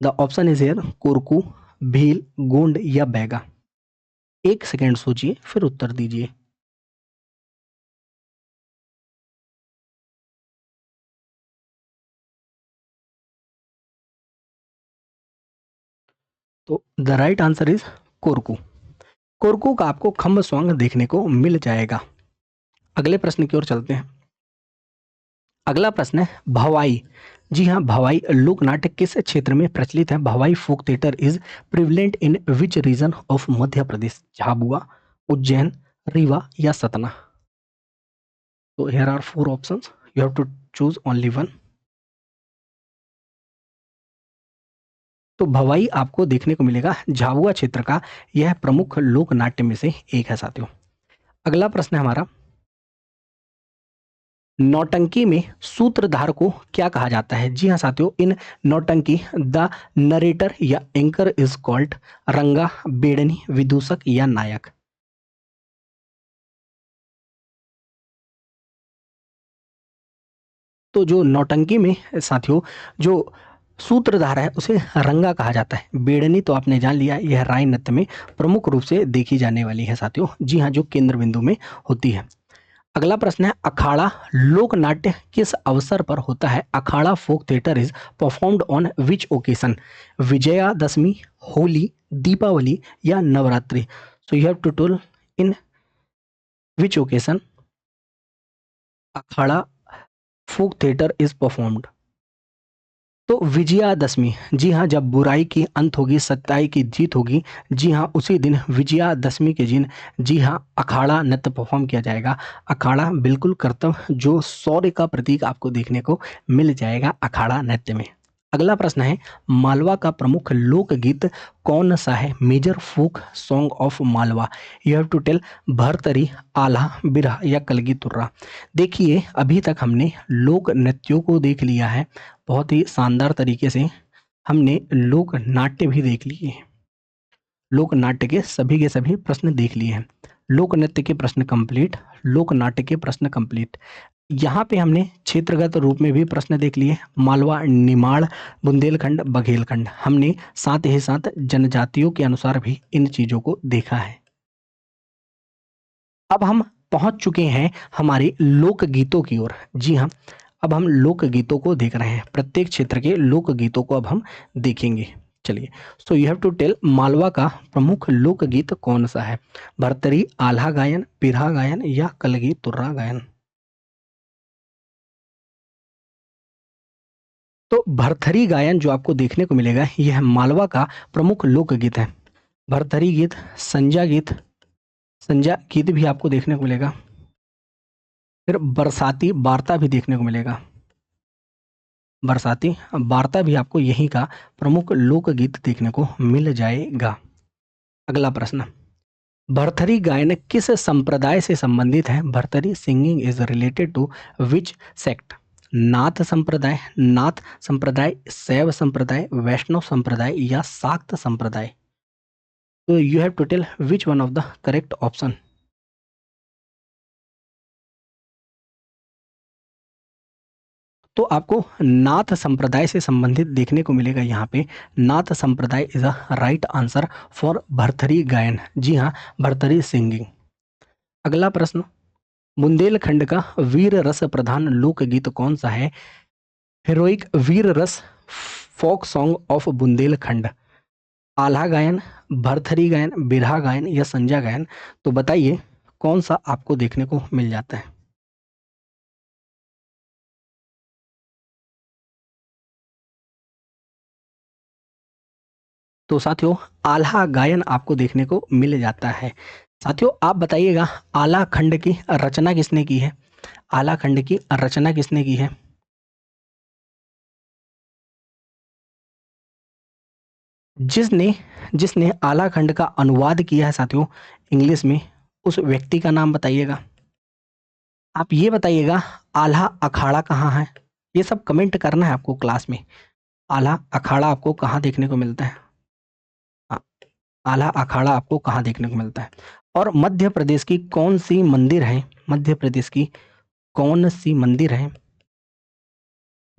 The option is here, Korku, Bhil, Gond या बैगा। 1 सेकेंड सोचिए फिर उत्तर दीजिए। तो the right answer is Korku. Korku का आपको खम्ब स्वांग देखने को मिल जाएगा। अगले प्रश्न की ओर चलते हैं। अगला प्रश्न है, भवाई। जी हाँ, भवाई लोक नाट्य किस क्षेत्र में प्रचलित है? Bhavai folk theatre is prevalent in which region of Madhya Pradesh? Jhabua, Ujjain, Rewa या सतना? तो here are 4 options, you have to choose only one. तो भवाई आपको देखने को मिलेगा झाबुआ क्षेत्र का, यह प्रमुख लोक नाट्य में से एक है साथियों। अगला प्रश्न है हमारा, नौटंकी में सूत्रधार को क्या कहा जाता है? जी हाँ साथियों, इन नौटंकी द नरेटर या एंकर इज कॉल्ड रंगा, बेड़नी, विदूषक या नायक। तो जो नौटंकी में साथियों जो सूत्रधार है उसे रंगा कहा जाता है। बेड़नी तो आपने जान लिया, यह राय नृत्य में प्रमुख रूप से देखी जाने वाली है साथियों। जी हाँ, जो केंद्र बिंदु में होती है। अगला प्रश्न है, अखाड़ा लोक नाट्य किस अवसर पर होता है? Akhada folk theatre is performed on which occasion? Vijayadashami, Holi, Deepawali या Navratri? So you have to tell in which occasion Akhada folk theatre is performed. तो विजयादशमी, जी हाँ, जब बुराई की अंत होगी, सच्चाई की जीत होगी, जी हाँ, उसी दिन विजयादशमी के दिन जी हाँ अखाड़ा नृत्य परफॉर्म किया जाएगा। अखाड़ा बिल्कुल कर्तव्य जो शौर्य का प्रतीक आपको देखने को मिल जाएगा अखाड़ा नृत्य में। अगला प्रश्न है, मालवा का प्रमुख लोकगीत कौन सा है? Major folk song of Malwa. You have to tell Bharthari, Alha, Birha या कलगी तुर्रा। देखिए अभी तक हमने लोक नृत्यों को देख लिया है, बहुत ही शानदार तरीके से हमने लोक नाट्य भी देख लिए हैं। लोक नाट्य के सभी प्रश्न देख लिए हैं। लोक नृत्य के प्रश्न कंप्लीट, लोक नाट्य के प्रश्न कंप्लीट। यहाँ पे हमने क्षेत्रगत रूप में भी प्रश्न देख लिए, मालवा, निमाड़, बुंदेलखंड, बघेलखंड। हमने साथ ही साथ जनजातियों के अनुसार भी इन चीजों को देखा है। अब हम पहुंच चुके हैं हमारे लोकगीतों की ओर। जी हाँ, अब हम लोकगीतों को देख रहे हैं। प्रत्येक क्षेत्र के लोकगीतों को अब हम देखेंगे। चलिए, so you have to tell Malwa का प्रमुख लोकगीत कौन सा है? भरतरी, आल्हा गायन, बिरहा गायन या कलगी तुर्रा गायन? तो भरथरी गायन जो आपको देखने को मिलेगा, यह मालवा का प्रमुख लोकगीत है। भरथरी गीत, संजा गीत भी आपको देखने को मिलेगा। फिर बरसाती वार्ता भी देखने को मिलेगा। बरसाती वार्ता भी आपको यहीं का प्रमुख लोकगीत देखने को मिल जाएगा। अगला प्रश्न, भरथरी गायन किस संप्रदाय से संबंधित है? Bharthari singing is related to which sect? Nath संप्रदाय, शैव संप्रदाय, वैष्णव संप्रदाय या शाक्त संप्रदाय? तो you have to tell which one of the correct option. तो आपको नाथ संप्रदाय से संबंधित देखने को मिलेगा यहाँ पे। नाथ संप्रदाय is a right answer for Bharthari गायन। जी हाँ, भरथरी सिंगिंग। अगला प्रश्न, बुंदेलखंड का वीर रस प्रधान लोकगीत कौन सा है? हीरोइक वीर रस folk song of Bundelkhand, Alha गायन, भरथरी गायन, बिरहा गायन या संजा गायन? तो बताइए कौन सा आपको देखने को मिल जाता है। तो साथियों, आल्हा गायन आपको देखने को मिल जाता है। साथियों, आप बताइएगा आला खंड की रचना किसने की है? आला खंड की रचना किसने की है? जिसने जिसने आला खंड का अनुवाद किया है साथियों इंग्लिश में, उस व्यक्ति का नाम बताइएगा। आप ये बताइएगा आल्हा अखाड़ा कहाँ है? ये सब कमेंट करना है आपको क्लास में। आल्हा अखाड़ा आपको कहाँ देखने को मिलता है? आ- आल्हा अखाड़ा आपको कहाँ देखने को मिलता है? और मध्य प्रदेश की कौन सी मंदिर है? मध्य प्रदेश की कौन सी मंदिर है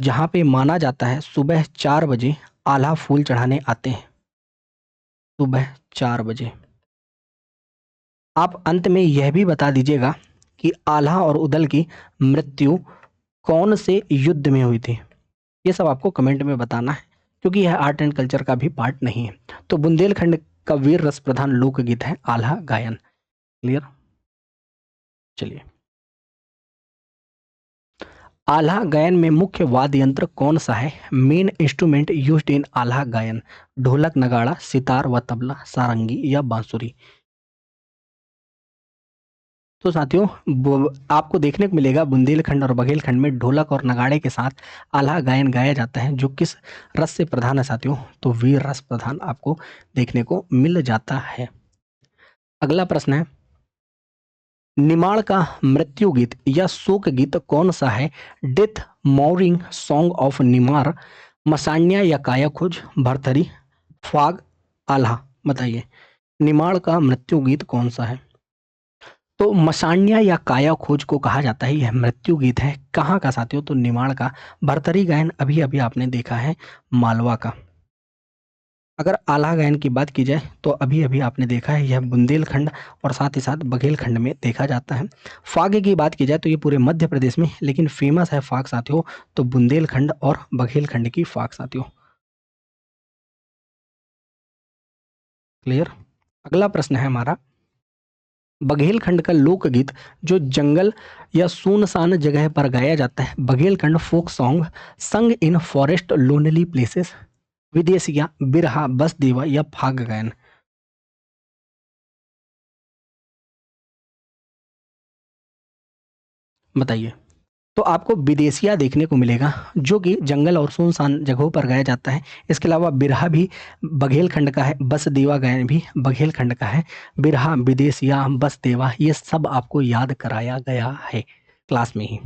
जहाँ पे माना जाता है सुबह 4 बजे आल्हा फूल चढ़ाने आते हैं? सुबह 4 बजे। आप अंत में यह भी बता दीजिएगा कि आल्हा और उदल की मृत्यु कौन से युद्ध में हुई थी? ये सब आपको कमेंट में बताना है, क्योंकि यह आर्ट एंड कल्चर का भी पार्ट नहीं है। तो बुंदेलखंड का वीर रस प्रधान लोकगीत है आल्हा गायन। क्लियर? चलिए, आल्हा गायन में मुख्य वाद्य यंत्र कौन सा है? मेन इंस्ट्रूमेंट यूज्ड इन आल्हा गायन, ढोलक, नगाड़ा, सितार व तबला, सारंगी या बांसुरी? तो साथियों, आपको देखने को मिलेगा बुंदेलखंड और बघेलखंड में ढोलक और नगाड़े के साथ आल्हा गायन गाया जाता है, जो किस रस से प्रधान है साथियों? तो वीर रस प्रधान आपको देखने को मिल जाता है। अगला प्रश्न है, निमाड़ का मृत्यु गीत या शोक गीत कौन सा है? Death mourning song of Nimar, Masanya या काया खोज, भरथरी, फाग, आल्हा? बताइए निमाड़ का मृत्यु गीत कौन सा है? तो मसान्या या काया खोज को कहा जाता है, यह मृत्यु गीत है। कहाँ का साथियों? तो निमाड़ का। भरथरी गायन अभी अभी आपने देखा है मालवा का। अगर आल्हा गायन की बात की जाए तो अभी अभी आपने देखा है यह बुंदेलखंड और साथ ही साथ बघेलखंड में देखा जाता है। फाग की बात की जाए तो ये पूरे मध्य प्रदेश में, लेकिन फेमस है फाग साथियों तो बुंदेलखंड और बघेलखंड की फाग साथियों। क्लियर? अगला प्रश्न है हमारा, बघेलखंड का लोकगीत जो जंगल या सुनसान जगह पर गाया जाता है, बघेलखंड फोक सॉन्ग संग इन फॉरेस्ट लोनली प्लेसेस, विदेशिया, बिरहा, बस देवा या फाग गायन? बताइए। तो आपको विदेशिया देखने को मिलेगा, जो कि जंगल और सुनसान जगहों पर गाया जाता है। इसके अलावा बिरहा भी बघेलखंड का है, बस देवा गायन भी बघेलखंड का है। बिरहा, विदेशिया, बस देवा ये सब आपको याद कराया गया है क्लास में ही।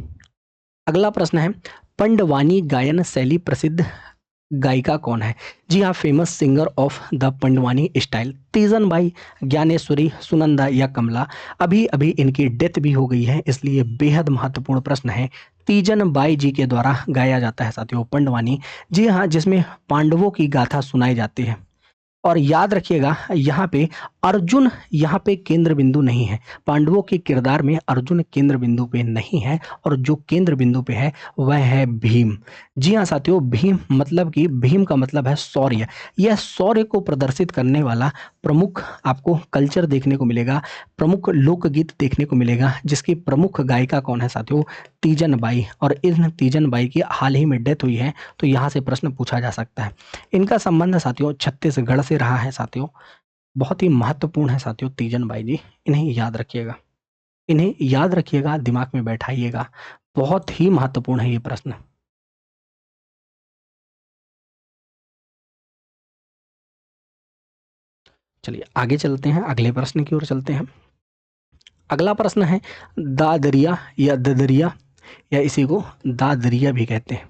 अगला प्रश्न है, पंडवानी गायन शैली प्रसिद्ध गायिका कौन है? जी हाँ, famous singer of the Pandwani style, Teejan Bai, Gyaneshwari, Sunanda या कमला। अभी अभी इनकी डेथ भी हो गई है, इसलिए बेहद महत्वपूर्ण प्रश्न है। तीजन बाई जी के द्वारा गाया जाता है साथियों पंडवानी। जी हाँ, जिसमें पांडवों की गाथा सुनाई जाती है। और याद रखिएगा यहाँ पे अर्जुन यहाँ पे केंद्र बिंदु नहीं है। पांडवों के किरदार में अर्जुन केंद्र बिंदु पे नहीं है, और जो केंद्र बिंदु पे है वह है भीम। जी हाँ साथियों, भीम मतलब कि भीम का मतलब है शौर्य। यह शौर्य को प्रदर्शित करने वाला प्रमुख आपको कल्चर देखने को मिलेगा, प्रमुख लोकगीत देखने को मिलेगा, जिसकी प्रमुख गायिका कौन है साथियों? तीजन बाई। और इन तीजन बाई की हाल ही में डेथ हुई है, तो यहाँ से प्रश्न पूछा जा सकता है। इनका संबंध साथियों छत्तीसगढ़ से रहा है साथियों। बहुत ही महत्वपूर्ण है साथियों तीजन बाई जी, इन्हें याद रखिएगा, इन्हें याद रखिएगा, दिमाग में बैठाइएगा। बहुत ही महत्वपूर्ण है ये प्रश्न। चलिए आगे चलते हैं, अगले प्रश्न की ओर चलते हैं। अगला प्रश्न है दादरिया या ददरिया, या इसी को दादरिया भी कहते हैं।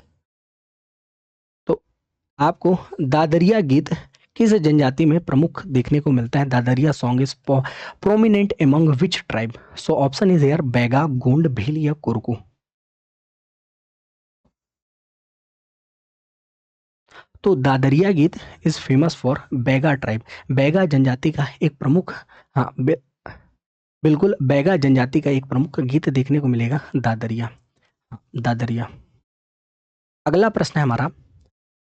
तो आपको दादरिया गीत किस जनजाति में प्रमुख देखने को मिलता है? Dadariya song is prominent among which tribe? So option is here Baiga, Gond, Bhil या कुरकू। तो Dadariya geet is famous for Baiga tribe. Baiga जनजाति का एक प्रमुख, हाँ बिल्कुल, बैगा जनजाति का एक प्रमुख गीत देखने को मिलेगा दादरिया। दादरिया। अगला प्रश्न है हमारा,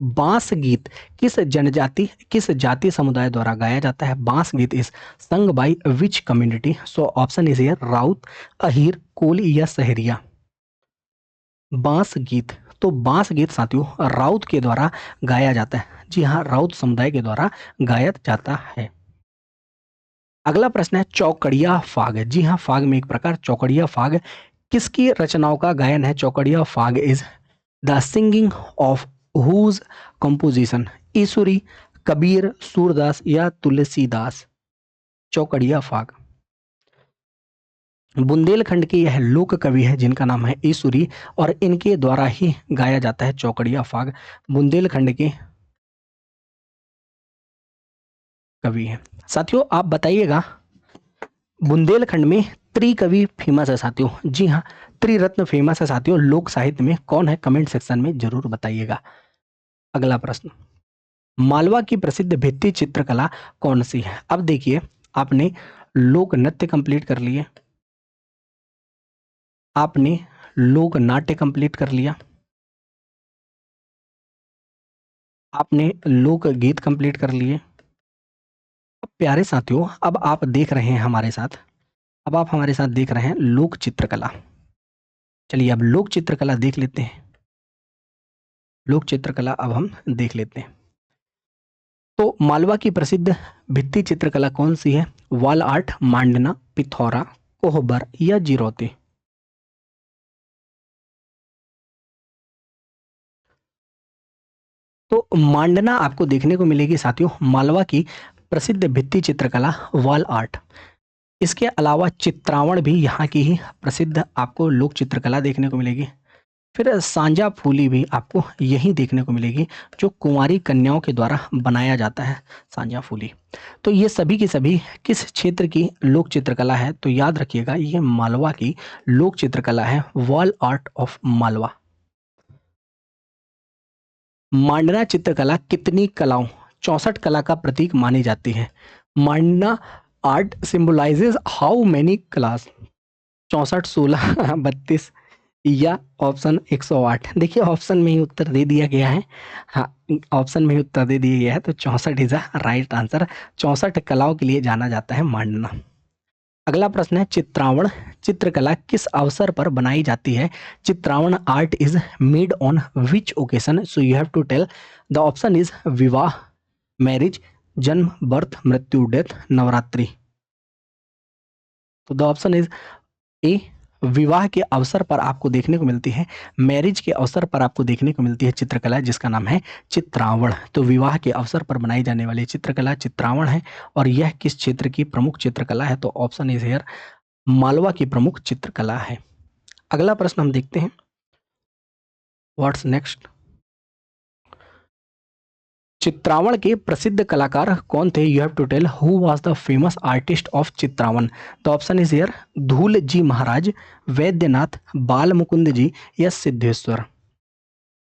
बांस गीत किस जाति समुदाय द्वारा गाया जाता है? बांस गीत is sung by which community? So option is here Raut, Ahir, Koli या सहरिया। बांस गीत, तो बांस गीत साथियों राउत के द्वारा गाया जाता है। जी हाँ, राउत समुदाय के द्वारा गाया जाता है। अगला प्रश्न है चौकड़िया फाग। जी हाँ, फाग में एक प्रकार चौकड़िया फाग किसकी रचनाओं का गायन है? Chaukadiya Phag is the singing of whose composition? Isuri, Kabir, Surdas या तुलसीदास? चौकड़िया फाग बुंदेलखंड के यह लोक कवि है जिनका नाम है ईसुरी, और इनके द्वारा ही गाया जाता है चौकड़िया फाग। बुंदेलखंड के कवि हैं साथियों। आप बताइएगा, बुंदेलखंड में त्रिकवि फेमस है साथियों। जी हाँ, त्रिरत्न फेमस है साथियों लोक साहित्य में। कौन है? कमेंट सेक्शन में जरूर बताइएगा। अगला प्रश्न, मालवा की प्रसिद्ध भित्ति चित्रकला कौन सी है? अब देखिए, आपने लोक नृत्य कंप्लीट कर लिए, आपने लोक नाट्य कंप्लीट कर लिया, आपने लोक गीत कंप्लीट कर लिए। अब प्यारे साथियों, अब आप देख रहे हैं हमारे साथ, अब आप हमारे साथ देख रहे हैं लोक चित्रकला। चलिए अब लोक चित्रकला देख लेते हैं। लोक चित्रकला अब हम देख लेते हैं। तो मालवा की प्रसिद्ध भित्ति चित्रकला कौन सी है? वॉल आर्ट, मांडना, पिथौरा, कोहबर या जिरोती? तो मांडना आपको देखने को मिलेगी साथियों, मालवा की प्रसिद्ध भित्ति चित्रकला वॉल आर्ट। इसके अलावा चित्रावण भी यहाँ की ही प्रसिद्ध आपको लोक चित्रकला देखने को मिलेगी। फिर सांझा फूली भी आपको यही देखने को मिलेगी, जो कुंवारी कन्याओं के द्वारा बनाया जाता है, सांझा फूली। तो ये सभी की सभी किस क्षेत्र की लोक चित्रकला है? तो याद रखिएगा, ये मालवा की लोक चित्रकला है, वॉल आर्ट ऑफ मालवा। मांडना चित्रकला कितनी कलाओं, 64 कला का प्रतीक मानी जाती है? Mandana art symbolizes how many class? 64, 16, 32 या ऑप्शन 108? देखिए ऑप्शन में ही उत्तर दे दिया गया है। हाँ, ऑप्शन में ही उत्तर दे दिया गया है, तो 64 इज द राइट आंसर। 64 कलाओं के लिए जाना जाता है मांडना। अगला प्रश्न है चित्रावण चित्रकला किस अवसर पर बनाई जाती है? Chitravan art is made on which occasion? So you have to tell. The option is vivah, marriage, janm, birth, mrityu, death, Navratri. तो द ऑप्शन इज ए, विवाह के अवसर पर आपको देखने को मिलती है, मैरिज के अवसर पर आपको देखने को मिलती है चित्रकला, जिसका नाम है चित्रावण। तो विवाह के अवसर पर बनाई जाने वाली चित्रकला चित्रावण है, और यह किस क्षेत्र की प्रमुख चित्रकला है? तो ऑप्शन इज हियर मालवा की प्रमुख चित्रकला है। अगला प्रश्न हम देखते हैं, व्हाट्स नेक्स्ट? चित्रावण के प्रसिद्ध कलाकार कौन थे? You have to tell who was the famous artist of Chitravan. The option is here Dhool ji महाराज, वैद्यनाथ, बाल मुकुंद जी या सिद्धेश्वर।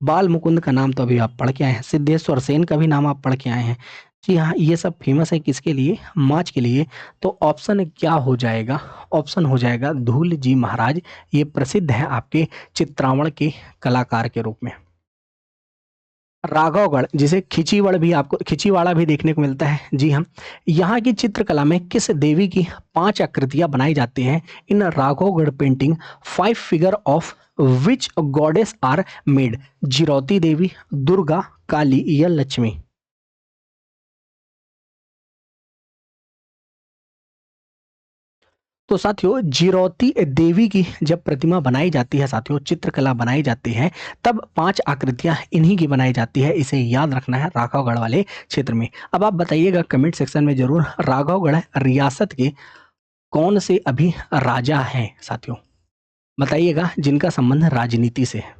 बाल मुकुंद का नाम तो अभी आप पढ़ के आए हैं, सिद्धेश्वर सेन का भी नाम आप पढ़ के आए हैं। जी हाँ, ये सब फेमस है किसके लिए? माच के लिए। तो ऑप्शन क्या हो जाएगा? ऑप्शन हो जाएगा धूल जी महाराज। ये प्रसिद्ध है आपके चित्रावण के कलाकार के रूप में। राघवगढ़, जिसे खिचीवड़ भी आपको खिचीवाड़ा भी देखने को मिलता है, जी हाँ, यहाँ की चित्रकला में किस देवी की 5 आकृतियां बनाई जाती हैं? In Raghavgarh painting 5 figure of which goddess are made? Jirauti Devi, Durga, Kali या लक्ष्मी? तो साथियों, जिरौती देवी की जब प्रतिमा बनाई जाती है साथियों, चित्रकला बनाई जाती है, तब 5 आकृतियां इन्हीं की बनाई जाती है। इसे याद रखना है राघवगढ़ वाले क्षेत्र में। अब आप बताइएगा कमेंट सेक्शन में जरूर, राघवगढ़ रियासत के कौन से अभी राजा हैं साथियों? बताइएगा जिनका संबंध राजनीति से है।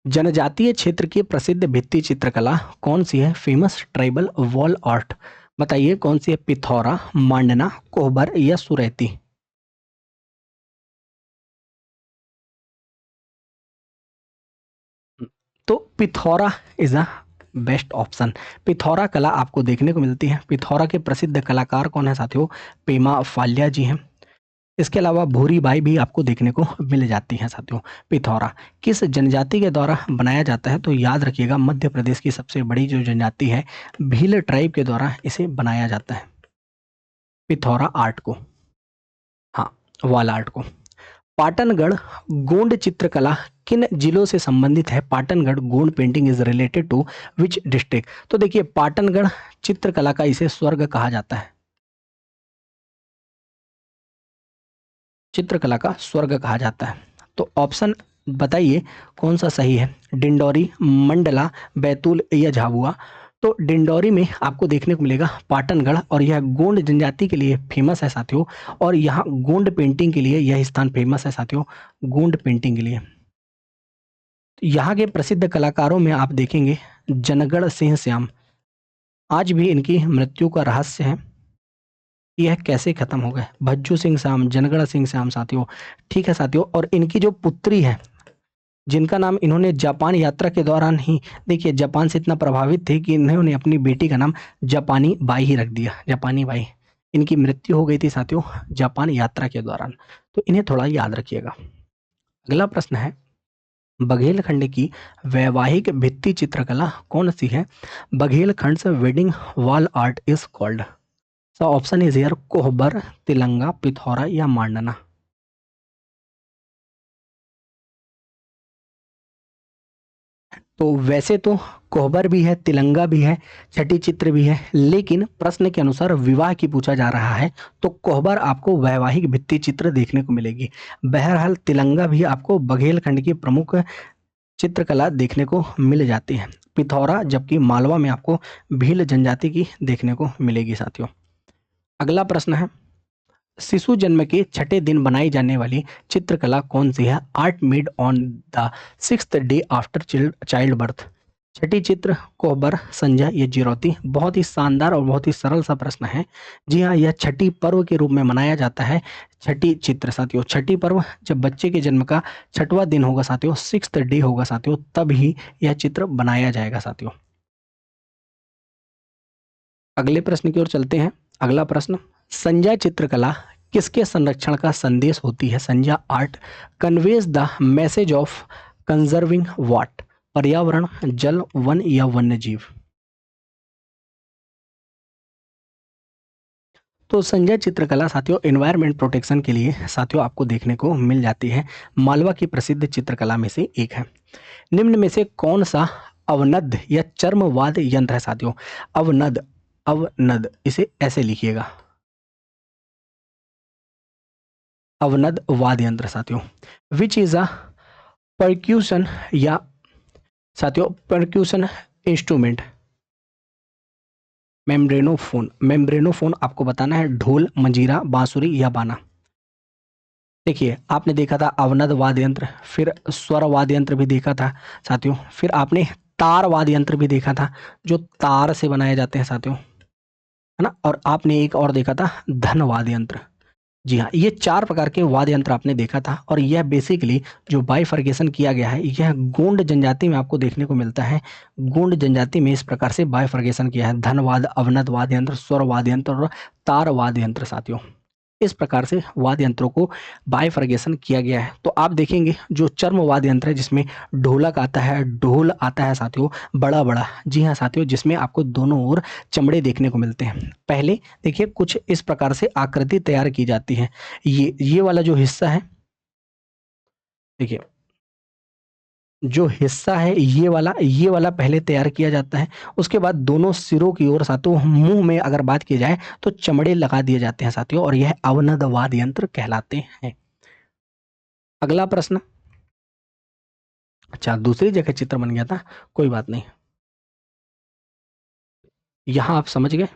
जनजातीय क्षेत्र की प्रसिद्ध भित्ति चित्रकला कौन सी है? Famous tribal wall art. बताइए कौन सी है? पिथौरा, मांडना, कोहबर या सुरैती? तो Pithora is a best option. Pithora कला आपको देखने को मिलती है। पिथौरा के प्रसिद्ध कलाकार कौन है साथियों? पेमा फाल्या जी हैं। इसके अलावा भूरी बाई भी आपको देखने को मिल जाती हैं साथियों। पिथौरा किस जनजाति के द्वारा बनाया जाता है? तो याद रखिएगा मध्य प्रदेश की सबसे बड़ी जो जनजाति है, भील ट्राइब के द्वारा इसे बनाया जाता है, पिथौरा आर्ट को। हाँ, वाल आर्ट को। पाटनगढ़ गोंड चित्रकला किन जिलों से संबंधित है? Patangarh Gond painting is related to which district? तो देखिए, पाटनगढ़ चित्रकला का इसे स्वर्ग कहा जाता है, चित्रकला का स्वर्ग कहा जाता है। तो ऑप्शन बताइए कौन सा सही है? डिंडोरी, मंडला, बैतूल या झाबुआ? तो डिंडोरी में आपको देखने को मिलेगा पाटनगढ़, और यह गोंड जनजाति के लिए फेमस है साथियों। और यहाँ गोंड पेंटिंग के लिए यह स्थान फेमस है साथियों, गोंड पेंटिंग के लिए। तो यहाँ के प्रसिद्ध कलाकारों में आप देखेंगे जनगण सिंह श्याम। आज भी इनकी मृत्यु का रहस्य है, यह कैसे खत्म हो गए? भज्जू सिंह श्याम, जनगण सिंह श्याम साथियों। ठीक है साथियों, और इनकी जो पुत्री है, जिनका नाम इन्होंने जापान यात्रा के दौरान ही, देखिए जापान से इतना प्रभावित थे कि इन्होंने अपनी बेटी का नाम जापानी बाई ही रख दिया, जापानी बाई। इनकी मृत्यु हो गई थी साथियों जापान यात्रा के दौरान, तो इन्हें थोड़ा याद रखिएगा। अगला प्रश्न है, बघेलखंड की वैवाहिक भित्ति चित्रकला कौन सी है? बघेलखंड से wedding wall art is called. So option is here Kohbar, Tilanga, Pithora या मांडना? तो वैसे तो कोहबर भी है, तिलंगा भी है, छठी चित्र भी है, लेकिन प्रश्न के अनुसार विवाह की पूछा जा रहा है, तो कोहबर आपको वैवाहिक भित्ति चित्र देखने को मिलेगी। बहरहाल तिलंगा भी आपको बघेलखंड की प्रमुख चित्रकला देखने को मिल जाती है। पिथौरा जबकि मालवा में आपको भील जनजाति की देखने को मिलेगी साथियों। अगला प्रश्न है, शिशु जन्म के छठे दिन बनाई जाने वाली चित्रकला कौन सी है? Art made on the 6th day after child birth. छठी चित्र, कोहबर, संजा या जिरौती? बहुत ही शानदार और बहुत ही सरल सा प्रश्न है। जी हाँ, यह छठी पर्व के रूप में मनाया जाता है, छठी चित्र साथियों। छठी पर्व जब बच्चे के जन्म का छठवां दिन होगा साथियों, 6th डे होगा साथियों, तब ही यह चित्र बनाया जाएगा साथियों। अगले प्रश्न की ओर चलते हैं। अगला प्रश्न, संज्ञा चित्रकला किसके संरक्षण का संदेश होती है? संज्ञा art conveys the message of conserving what? पर्यावरण, जल, वन या वन्य जीव? तो संज्ञा चित्रकला साथियों एनवायरमेंट प्रोटेक्शन के लिए साथियों आपको देखने को मिल जाती है, मालवा की प्रसिद्ध चित्रकला में से एक है। निम्न में से कौन सा अवनद या चर्मवाद यंत्र है साथियों? अवनद, अवनद इसे ऐसे लिखिएगा, अवनद वाद्य यंत्र साथियों। विच इज अ परक्यूशन या साथियों परक्यूशन इंस्ट्रूमेंट? मेम्ब्रेनोफोन, मेम्ब्रेनोफोन आपको बताना है ढोल, मंजीरा, बांसुरी या बाना? देखिए, आपने देखा था अवनद वाद्य यंत्र, फिर स्वर वाद्य यंत्र भी देखा था साथियों, फिर आपने तार वाद्य यंत्र भी देखा था, जो तार से बनाए जाते हैं साथियों, है ना? और आपने एक और देखा था धन वाद्य यंत्र। जी हाँ, ये 4 प्रकार के वाद्य यंत्र आपने देखा था और यह बेसिकली जो बाइफरकेशन किया गया है, यह गोंड जनजाति में आपको देखने को मिलता है। गोंड जनजाति में इस प्रकार से बाइफरकेशन किया है, धनवाद, अवनद वाद्य यंत्र, स्वर वाद्य यंत्र और तार वाद्य यंत्र साथियों। इस प्रकार से वाद्य यंत्रों को बाइफरकेशन किया गया है। तो आप देखेंगे जो चर्म वाद्य यंत्र है, जिसमें ढोलक आता है, ढोल आता है साथियों, बड़ा-बड़ा। जी हाँ साथियों, जिसमें आपको दोनों ओर चमड़े देखने को मिलते हैं। पहले देखिए कुछ इस प्रकार से आकृति तैयार की जाती है। ये वाला जो हिस्सा है, देखिए जो हिस्सा है ये वाला पहले तैयार किया जाता है। उसके बाद दोनों सिरों की ओर साथियों, मुँह में अगर बात की जाए तो चमड़े लगा दिए जाते हैं साथियों, और यह अवनद वाद्य यंत्र कहलाते हैं। अगला प्रश्न। अच्छा, दूसरी जगह चित्र बन गया था, कोई बात नहीं। यहाँ आप समझ गए।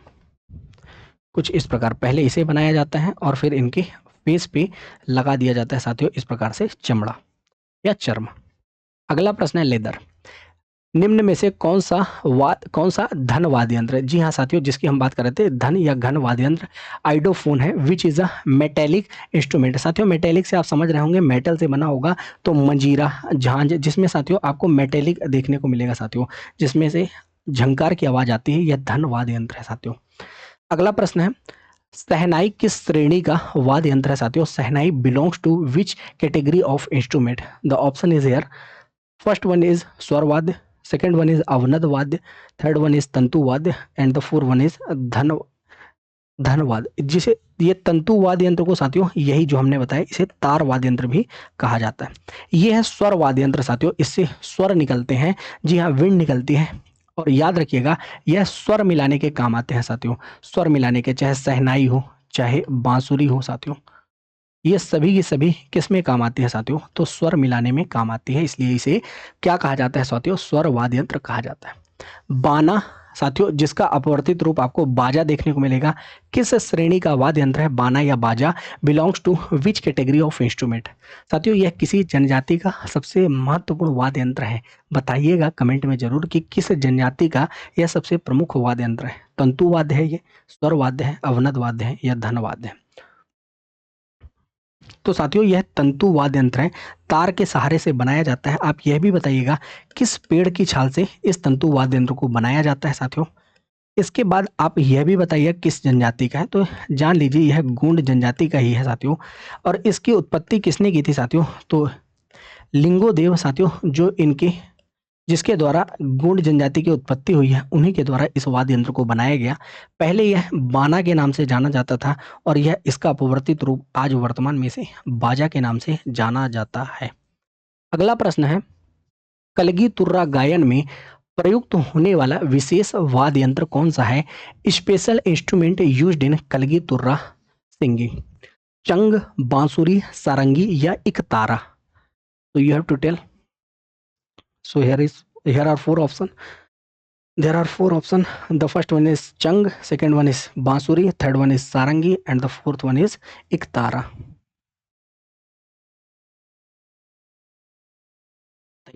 कुछ इस प्रकार पहले इसे बनाया जाता है और फिर इनके फेस पे लगा दिया जाता है साथियों, इस प्रकार से चमड़ा या चर्म। अगला प्रश्न है लेदर। निम्न में से कौन सा धन वाद्य यंत्र है? जी हाँ साथियों, जिसकी हम बात कर रहे थे, धन या घन वाद्य यंत्र आइडोफोन है, which is a metallic instrument. साथियों मेटेलिक से आप समझ रहे होंगे, मेटल से बना होगा, तो मंजीरा, झांझ, जिसमें साथियों आपको मेटेलिक देखने को मिलेगा साथियों, जिसमें से झंकार की आवाज आती है, यह धन वाद्य यंत्र है साथियों। अगला प्रश्न है, शहनाई किस श्रेणी का वाद्य यंत्र है साथियों? Shehnai belongs to which category of instrument? The option is here. First one is swar vadya, second one is अवनद वाद्य, third one is tantu vadya and the fourth one is धनवाद। जिसे ये तंतु वाद्य यंत्र को साथियों, यही जो हमने बताया, इसे तार वाद्य यंत्र भी कहा जाता है। ये है स्वर वाद्य यंत्र साथियों, इससे स्वर निकलते हैं। जी हाँ, विंड निकलती है। और याद रखिएगा, यह स्वर मिलाने के काम आते हैं साथियों, स्वर मिलाने के, चाहे शहनाई हो चाहे बांसुरी हो साथियों, ये सभी की सभी किस में काम आती है साथियों? तो स्वर मिलाने में काम आती है, इसलिए इसे क्या कहा जाता है साथियों? स्वर वाद्य यंत्र कहा जाता है। बाना साथियों, जिसका अपवर्तित रूप आपको बाजा देखने को मिलेगा, किस श्रेणी का वाद्य यंत्र है बाना या Baja? Belongs to which category of instrument? साथियों यह किसी जनजाति का सबसे महत्वपूर्ण वाद्य यंत्र है। बताइएगा कमेंट में जरूर कि किस जनजाति का यह सबसे प्रमुख वाद्य यंत्र है। तंतु वाद्य है, ये स्वर वाद्य है, अवनद वाद्य है या धन वाद्य है? तो साथियों यह तंतु वाद्य यंत्र है, तार के सहारे से बनाया जाता है। आप यह भी बताइएगा किस पेड़ की छाल से इस तंतु वाद्य यंत्र को बनाया जाता है साथियों। इसके बाद आप यह भी बताइए किस जनजाति का है, तो जान लीजिए यह गोंड जनजाति का ही है साथियों। और इसकी उत्पत्ति किसने की थी साथियों? तो लिंगोदेव साथियों, जो इनके जिसके द्वारा गोंड जनजाति की उत्पत्ति हुई है, उन्हीं के द्वारा इस वाद्य यंत्र को बनाया गया। पहले यह बाना के नाम से जाना जाता था और यह इसका अपवर्तित रूप आज वर्तमान में से बाजा के नाम से जाना जाता है। अगला प्रश्न है, कलगी तुर्रा गायन में प्रयुक्त होने वाला विशेष वाद्य यंत्र कौन सा है? Special instrument used in Kalgi Turra singing. Chang, bansuri, sarangi या इकतारा? तो you have to tell. So here are four options. There are four options. The first one is Chang, second one is Bansuri, third one is Sarangi, and the fourth one is Iktara.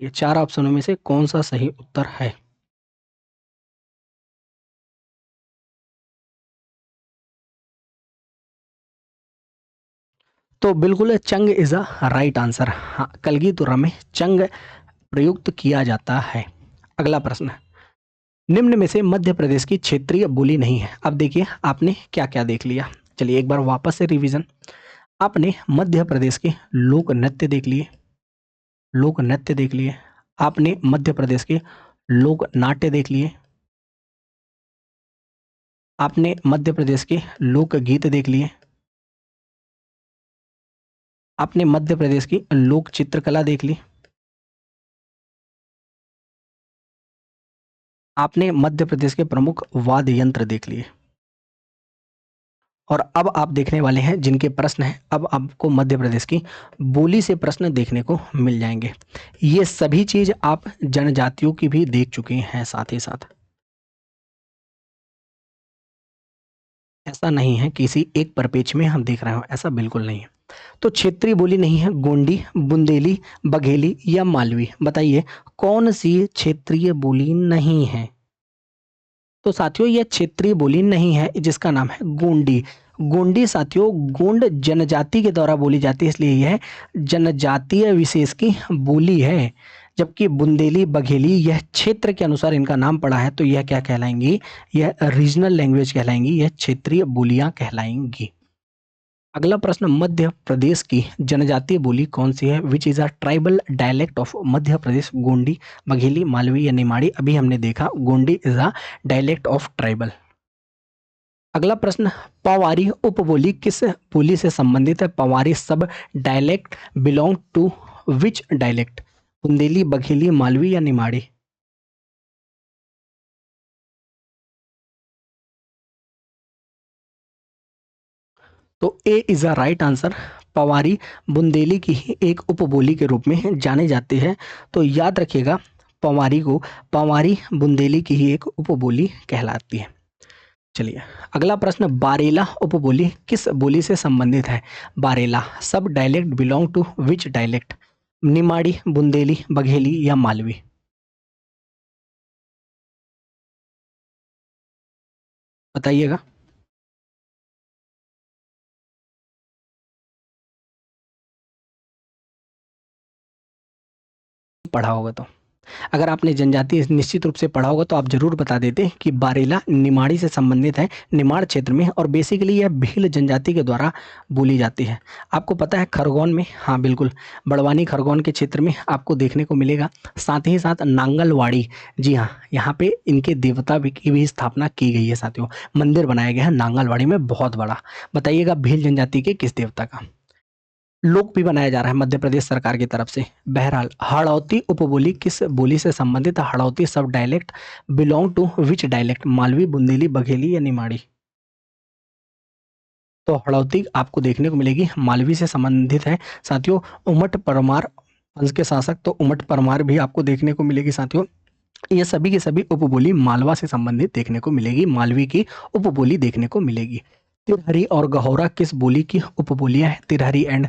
ये चार ऑप्शनों में से कौन सा सही उत्तर है? तो बिल्कुल चंग इज अ राइट आंसर। हाँ, कलगी तुर्रा में चंग प्रयुक्त किया जाता है। अगला प्रश्न, निम्न में से मध्य प्रदेश की क्षेत्रीय बोली नहीं है। अब देखिए आपने क्या क्या देख लिया। चलिए एक बार वापस से रिवीजन। आपने मध्य प्रदेश के लोक नृत्य देख लिए, लोक नृत्य देख लिए, आपने मध्य प्रदेश के लोक नाट्य देख लिए, आपने मध्य प्रदेश के लोक गीत देख लिए, आपने मध्य प्रदेश की लोक चित्रकला देख ली, आपने मध्य प्रदेश के प्रमुख वाद्य यंत्र देख लिए। और अब आप देखने वाले हैं जिनके प्रश्न हैं, अब आपको मध्य प्रदेश की बोली से प्रश्न देखने को मिल जाएंगे। ये सभी चीज आप जनजातियों की भी देख चुके हैं साथ ही साथ। ऐसा नहीं है किसी एक परिपेक्ष में हम देख रहे हो, ऐसा बिल्कुल नहीं है। तो क्षेत्रीय बोली नहीं है गोंडी, बुंदेली, बघेली या मालवी। बताइए कौन सी क्षेत्रीय बोली नहीं है? तो साथियों यह क्षेत्रीय बोली नहीं है जिसका नाम है गोंडी। गोंडी साथियों गोंड जनजाति के द्वारा बोली जाती है, इसलिए यह जनजातीय विशेष की बोली है। जबकि बुंदेली, बघेली यह क्षेत्र के अनुसार इनका नाम पड़ा है, तो यह क्या कहलाएंगी? यह रीजनल लैंग्वेज कहलाएंगी, यह क्षेत्रीय बोलियां कहलाएंगी। अगला प्रश्न, मध्य प्रदेश की जनजातीय बोली कौन सी है? Which is a tribal dialect of Madhya Pradesh? Gondi, Bagheli, Malwi या निमाड़ी? अभी हमने देखा Gondi is a dialect of tribal. अगला प्रश्न, पवारी उपबोली किस बोली से संबंधित है? Pawari sub dialect belong to which dialect? Bundeli, Bagheli, Malwi या निमाड़ी? तो A is a right answer. Pawari Bundeli की ही एक उपबोली के रूप में जाने जाते हैं, तो याद रखिएगा पवारी को, पवारी बुंदेली की ही एक उपबोली कहलाती है। चलिए अगला प्रश्न, बारेला उपबोली किस बोली से संबंधित है? Barela sub dialect belong to which dialect? Nimadi, Bundeli, Bagheli या मालवी? बताइएगा। पढ़ा होगा तो, अगर आपने जनजाति निश्चित रूप से पढ़ा होगा तो आप जरूर बता देते कि बारेला निमाड़ी से संबंधित है, निमाड़ क्षेत्र में, और बेसिकली यह भील जनजाति के द्वारा बोली जाती है। आपको पता है खरगोन में, हाँ बिल्कुल, बड़वानी खरगोन के क्षेत्र में आपको देखने को मिलेगा। साथ ही साथ नांगलवाड़ी, जी हाँ, यहाँ पे इनके देवता की भी स्थापना की गई है साथियों, मंदिर बनाया गया है नांगलवाड़ी में बहुत बड़ा। बताइएगा भील जनजाति के किस देवता का? लोक भी बनाया जा रहा है मध्य प्रदेश सरकार की तरफ से। बहरहाल हड़ौती उपबोली किस बोली से संबंधित है? Hadoti sub dialect belong to which dialect? Malvi, Bundeli, Bagheli या निमाड़ी? तो हड़ौती आपको देखने को मिलेगी मालवी से संबंधित है साथियों। उमट परमार वंश के शासक, तो उमट परमार भी आपको देखने को मिलेगी साथियों। ये सभी की सभी उपबोली मालवा से संबंधित देखने को मिलेगी, मालवी की उपबोली देखने को मिलेगी। तिरहरी और गहोरा किस बोली की उपबोलियां हैं? तिरहरी एंड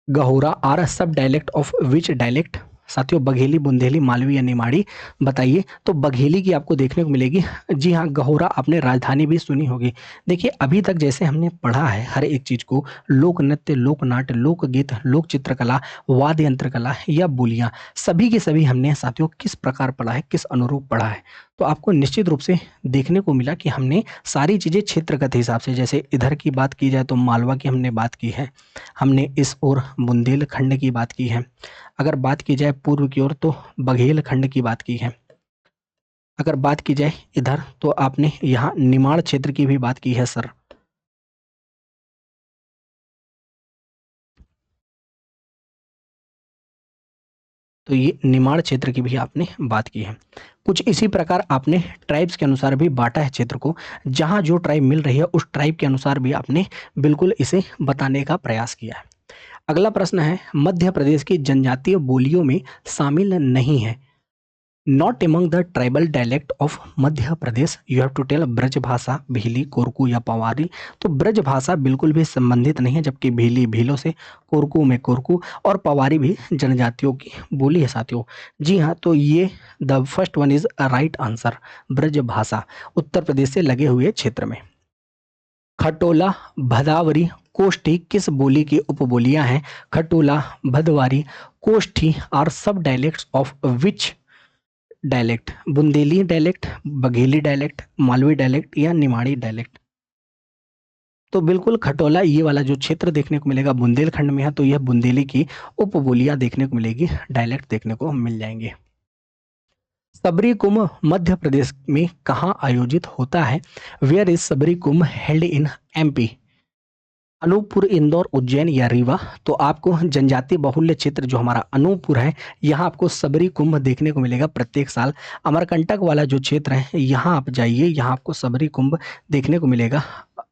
गहोरा आर सब डायलेक्ट ऑफ विच डायलेक्ट? साथियों बघेली, बुंदेली, मालवी या निमाड़ी? बताइए। तो बघेली की आपको देखने को मिलेगी। जी हाँ, गहोरा आपने राजधानी भी सुनी होगी। देखिए अभी तक जैसे हमने पढ़ा है हर एक चीज को, लोक नृत्य, लोक नाट्य, लोकगीत, लोक चित्रकला, वाद्य यंत्र कला या बोलियां, सभी के सभी हमने साथियों किस प्रकार पढ़ा है, किस अनुरूप पढ़ा है? तो आपको निश्चित रूप से देखने को मिला कि हमने सारी चीजें क्षेत्रगत हिसाब से, जैसे इधर की बात की जाए तो मालवा की हमने बात की है, हमने इस ओर बुंदेलखंड की बात की है, अगर बात की जाए पूर्व की ओर तो बघेलखंड की बात की है, अगर बात की जाए इधर तो आपने यहाँ निमाड़ क्षेत्र की भी बात की है सर। तो ये निमाड़ क्षेत्र की भी आपने बात की है। कुछ इसी प्रकार आपने ट्राइब्स के अनुसार भी बांटा है क्षेत्र को, जहाँ जो ट्राइब मिल रही है उस ट्राइब के अनुसार भी आपने बिल्कुल इसे बताने का प्रयास किया है। अगला प्रश्न है, मध्य प्रदेश की जनजातीय बोलियों में शामिल नहीं है। Not among the tribal dialect of Madhya Pradesh, you have to tell Braj Bhasha, Bhili, Korku या पवारी। तो ब्रज भाषा बिल्कुल भी संबंधित नहीं है, जबकि भीली भीलों से, कोरकू में कोरकू और पवारी भी जनजातियों की बोली है साथियों। जी हाँ, तो ये the first one is right answer, Braj भाषा उत्तर प्रदेश से लगे हुए क्षेत्र में। खटोला, भदावरी, कोष्ठी किस बोली की उपबोलियां हैं? खटोला, भदवारी, कोष्ठी आर सब dialects of which dialect? Bundeli dialect, Bagheli dialect, Malvi dialect या निमाड़ी डायलेक्ट? तो बिल्कुल खटोला ये वाला जो क्षेत्र देखने को मिलेगा बुंदेलखंड में है, तो यह बुंदेली की उपबोलियां देखने को मिलेगी, डायलेक्ट देखने को मिल जाएंगे। सबरी कुंभ मध्य प्रदेश में कहाँ आयोजित होता है? Where is Sabari Kumbh held in MP? Anuppur, Indore, Ujjain या रीवा? तो आपको जनजातीय बहुल्य क्षेत्र जो हमारा अनूपपुर है, यहाँ आपको सबरी कुंभ देखने को मिलेगा प्रत्येक साल। अमरकंटक वाला जो क्षेत्र है यहाँ आप जाइए, यहाँ आपको सबरी कुंभ देखने को मिलेगा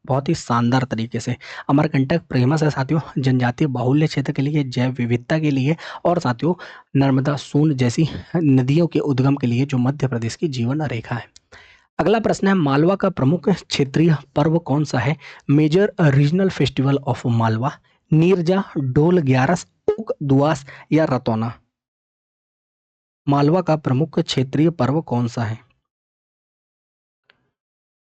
बहुत ही शानदार तरीके से। अमरकंटक फेमस है साथियों जनजातीय बाहुल्य क्षेत्र के लिए, जैव विविधता के लिए, और साथियों नर्मदा, सोन जैसी नदियों के उद्गम के लिए, जो मध्य प्रदेश की जीवन रेखा है। अगला प्रश्न है, मालवा का प्रमुख क्षेत्रीय पर्व कौन सा है? Major regional festival of Malwa, Neerja, Dhol, Gyaras, उक, दुआस या रतौना। मालवा का प्रमुख क्षेत्रीय पर्व कौन सा है?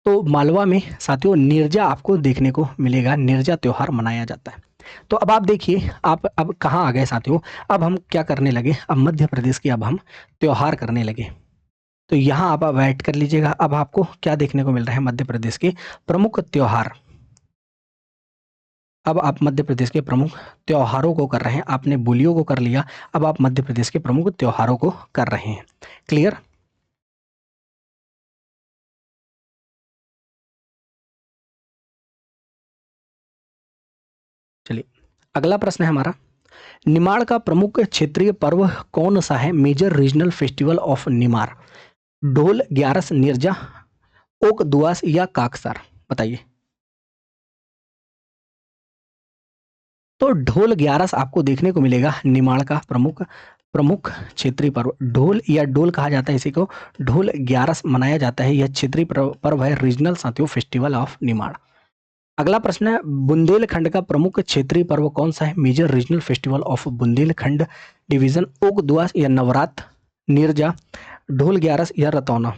तो मालवा में साथियों नीरजा आपको देखने को मिलेगा, नीरजा त्योहार मनाया जाता है। तो अब आप देखिए, आप अब कहाँ आ गए साथियों, अब हम क्या करने लगे, अब मध्य प्रदेश की अब हम त्योहार करने लगे। तो यहाँ आप ऐड कर लीजिएगा, अब आपको क्या देखने को मिल रहा है, मध्य प्रदेश के प्रमुख त्योहार। अब आप मध्य प्रदेश के प्रमुख त्योहारों को कर रहे हैं, आपने बोलियों को कर लिया, अब आप मध्य प्रदेश के प्रमुख त्योहारों को कर रहे हैं। क्लियर? चलिए, अगला प्रश्न है हमारा, निमाड़ का प्रमुख क्षेत्रीय पर्व कौन सा है? Major regional festival of Nimar. Dhol, Gyaras, Neerja, okay, दुआस या काकसार, बताइए। तो ढोल ग्यारस आपको देखने को मिलेगा, निमाड़ का प्रमुख प्रमुख क्षेत्रीय पर्व ढोल या डोल कहा जाता है इसी को, ढोल ग्यारस मनाया जाता है, यह क्षेत्रीय पर्व है, रीजनल साथियों फेस्टिवल ऑफ निमाड़। अगला प्रश्न है, बुंदेलखंड का प्रमुख क्षेत्रीय पर्व कौन सा है? Major regional festival of Bundelkhand division, ओक, दुआस या नवरात्र, नीरजा, ढोल ग्यारस या रतौना।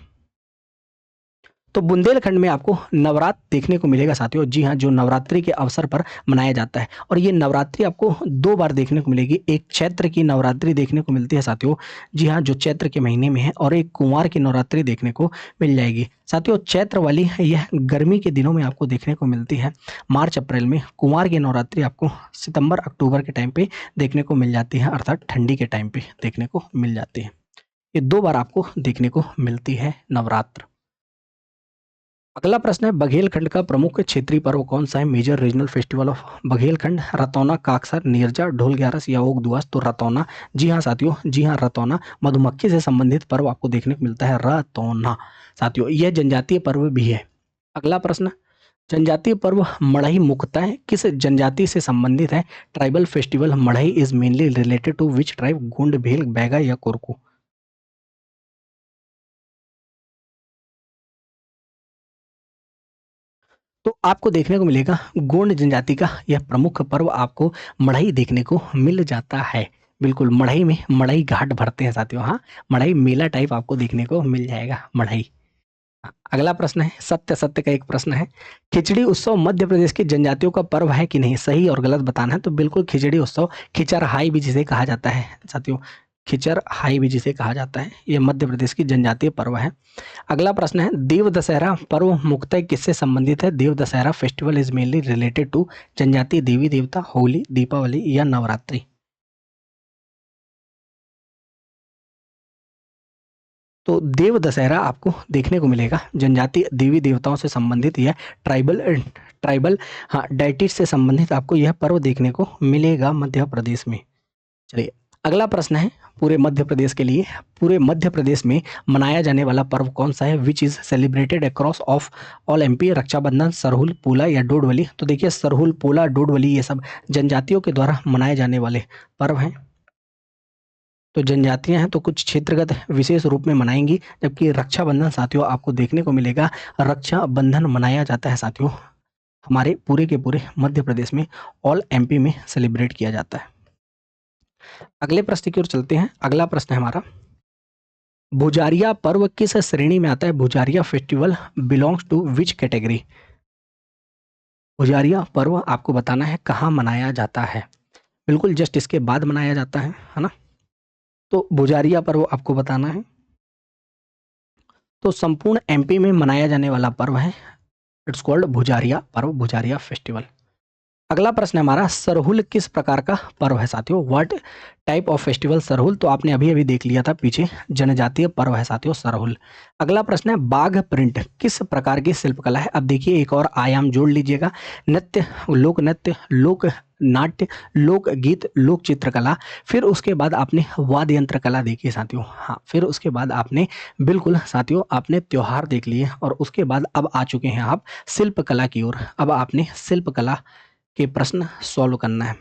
तो बुंदेलखंड में आपको नवरात्र देखने को मिलेगा साथियों, जी हाँ, जो नवरात्रि के अवसर पर मनाया जाता है, और ये नवरात्रि आपको दो बार देखने को मिलेगी, एक चैत्र की नवरात्रि देखने को मिलती है साथियों, जी हाँ, जो चैत्र के महीने में है, और एक कुंवार की नवरात्रि देखने को मिल जाएगी साथियों। चैत्र वाली यह गर्मी के दिनों में आपको देखने को मिलती है, मार्च अप्रैल में। कुंवार की नवरात्रि आपको सितंबर अक्टूबर के टाइम पे देखने को मिल जाती है, अर्थात ठंडी के टाइम पे देखने को मिल जाती है। ये दो बार आपको देखने को मिलती है नवरात्र। अगला प्रश्न है, बघेलखंड का प्रमुख क्षेत्रीय पर्व कौन सा है? Major regional festival of Baghelkhand, Ratauna, Kaksar, Neerja, Dhol Gyaras या ओक दुआस। तो रतौना, जी हाँ साथियों, जी हाँ, रतौना मधुमक्खी से संबंधित पर्व आपको देखने को मिलता है, रतौना साथियों, यह जनजातीय पर्व भी है। अगला प्रश्न, जनजातीय पर्व मड़ई मुख्यतः किस जनजाति से संबंधित है? Tribal festival Madai is mainly related to which tribe? Gond, Bhil, Baiga या कोरकू। तो आपको देखने को मिलेगा गोंड जनजाति का यह प्रमुख पर्व आपको मढ़ई देखने को मिल जाता है। बिल्कुल, मढ़ई में मढ़ई घाट भरते हैं साथियों, हाँ, मढ़ई मेला टाइप आपको देखने को मिल जाएगा मढ़ई। अगला प्रश्न है, सत्य सत्य का एक प्रश्न है, खिचड़ी उत्सव मध्य प्रदेश की जनजातियों का पर्व है कि नहीं? सही और गलत बताना है। तो बिल्कुल खिचड़ी उत्सव, खिचर हाई भी जिसे कहा जाता है साथियों, खिचर हाई भी जिसे कहा जाता है, ये मध्य प्रदेश की जनजातीय पर्व है। अगला प्रश्न है, देव दशहरा पर्व मुख्यतः किससे संबंधित है? Dev Dussehra festival is mainly related to जनजातीय देवी देवता, होली, दीपावली या नवरात्रि। तो देव दशहरा आपको देखने को मिलेगा जनजातीय देवी देवताओं से संबंधित, यह ट्राइबल ट्राइबल हाँ डाइटिस से संबंधित आपको यह पर्व देखने को मिलेगा मध्य प्रदेश में। चलिए, अगला प्रश्न है, पूरे मध्य प्रदेश के लिए, पूरे मध्य प्रदेश में मनाया जाने वाला पर्व कौन सा है? Which is celebrated across of all MP? Rakshabandhan, Sarhul, Pola या डोडवली। तो देखिए, सरहुल, पोला, डोडवली ये सब जनजातियों के द्वारा मनाए जाने वाले पर्व हैं। तो जनजातियां हैं तो कुछ क्षेत्रगत विशेष रूप में मनाएंगी, जबकि रक्षाबंधन साथियों आपको देखने को मिलेगा, रक्षाबंधन मनाया जाता है साथियों हमारे पूरे के पूरे मध्य प्रदेश में, ऑल एमपी में सेलिब्रेट किया जाता है। अगले प्रश्न की ओर चलते हैं। अगला प्रश्न है हमारा, भुजारिया पर्व किस श्रेणी में आता है? Bhujariya festival belongs to which category? Bhujariya पर्व आपको बताना है कहाँ मनाया जाता है, बिल्कुल जस्ट इसके बाद मनाया जाता है ना। तो भुजारिया पर्व आपको बताना है, तो संपूर्ण एमपी में मनाया जाने वाला पर्व है, इट्स कॉल्ड भुजारिया पर्व, भुजारिया फेस्टिवल। अगला प्रश्न है हमारा, सरहुल किस प्रकार का पर्व है साथियों? What type of festival Sarhul? तो आपने अभी अभी देख लिया था पीछे, जनजातीय पर्व है साथियों सरहुल। अगला प्रश्न है, बाघ प्रिंट किस प्रकार की शिल्पकला है? अब देखिए एक और आयाम जोड़ लीजिएगा, नृत्य, लोक नाट्य, लोक गीत, लोक चित्रकला, फिर उसके बाद आपने वाद्य यंत्र कला देखी साथियों, हाँ, फिर उसके बाद आपने बिल्कुल साथियों आपने त्योहार देख लिए, और उसके बाद अब आ चुके हैं आप शिल्पकला की ओर। अब आपने शिल्पकला के प्रश्न सॉल्व करना है,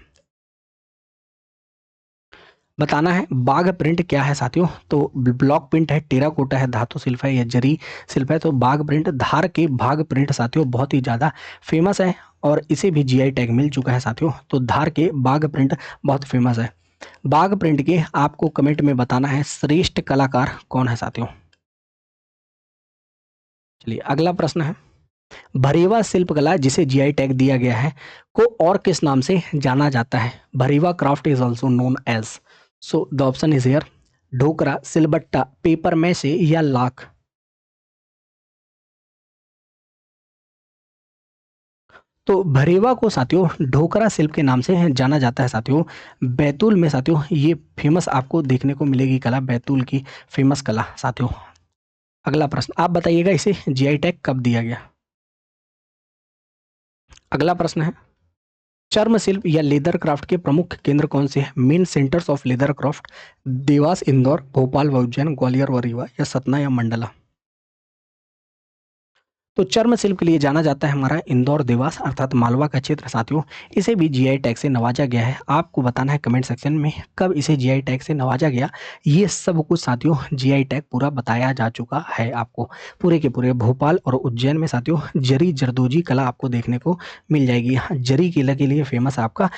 बताना है बाघ प्रिंट क्या है साथियों। तो ब्लॉक प्रिंट है, टेराकोटा है, धातु शिल्प है या जरी शिल्प है। तो बाघ प्रिंट, धार के बाघ प्रिंट साथियों बहुत ही ज़्यादा फेमस है, और इसे भी जीआई टैग मिल चुका है साथियों। तो धार के बाघ प्रिंट बहुत फेमस है। बाघ प्रिंट के आपको कमेंट में बताना है श्रेष्ठ कलाकार कौन है साथियों। चलिए अगला प्रश्न है, भरीवा शिल्पकला जिसे जीआई टैग दिया गया है को और किस नाम से जाना जाता है? Bhariva craft is also known as. So the option is here, Dhokra, Silbatta, paper mache या लाख। तो भरेवा को साथियों ढोकरा शिल्प के नाम से जाना जाता है साथियों। बैतूल में साथियों ये फेमस आपको देखने को मिलेगी कला, बैतूल की फेमस कला साथियों। अगला प्रश्न, आप बताइएगा इसे जीआई टैग कब दिया गया? अगला प्रश्न है, चर्म शिल्प या लेदर क्राफ्ट के प्रमुख केंद्र कौन से हैं? Main centres of leather craft, Dewas, Indore, Bhopal व उज्जैन, ग्वालियर व रीवा या सतना या मंडला। तो चर्म शिल्प के लिए जाना जाता है हमारा इंदौर, देवास अर्थात मालवा का क्षेत्र साथियों। इसे भी जीआई टैग से नवाजा गया है। आपको बताना है कमेंट सेक्शन में कब इसे जीआई टैग से नवाजा गया। ये सब कुछ साथियों जीआई टैग पूरा बताया जा चुका है आपको। पूरे के पूरे भोपाल और उज्जैन में साथियों जरी जरदोजी कला आपको देखने को मिल जाएगी। यहाँ जरी किला के लिए फेमस है आपका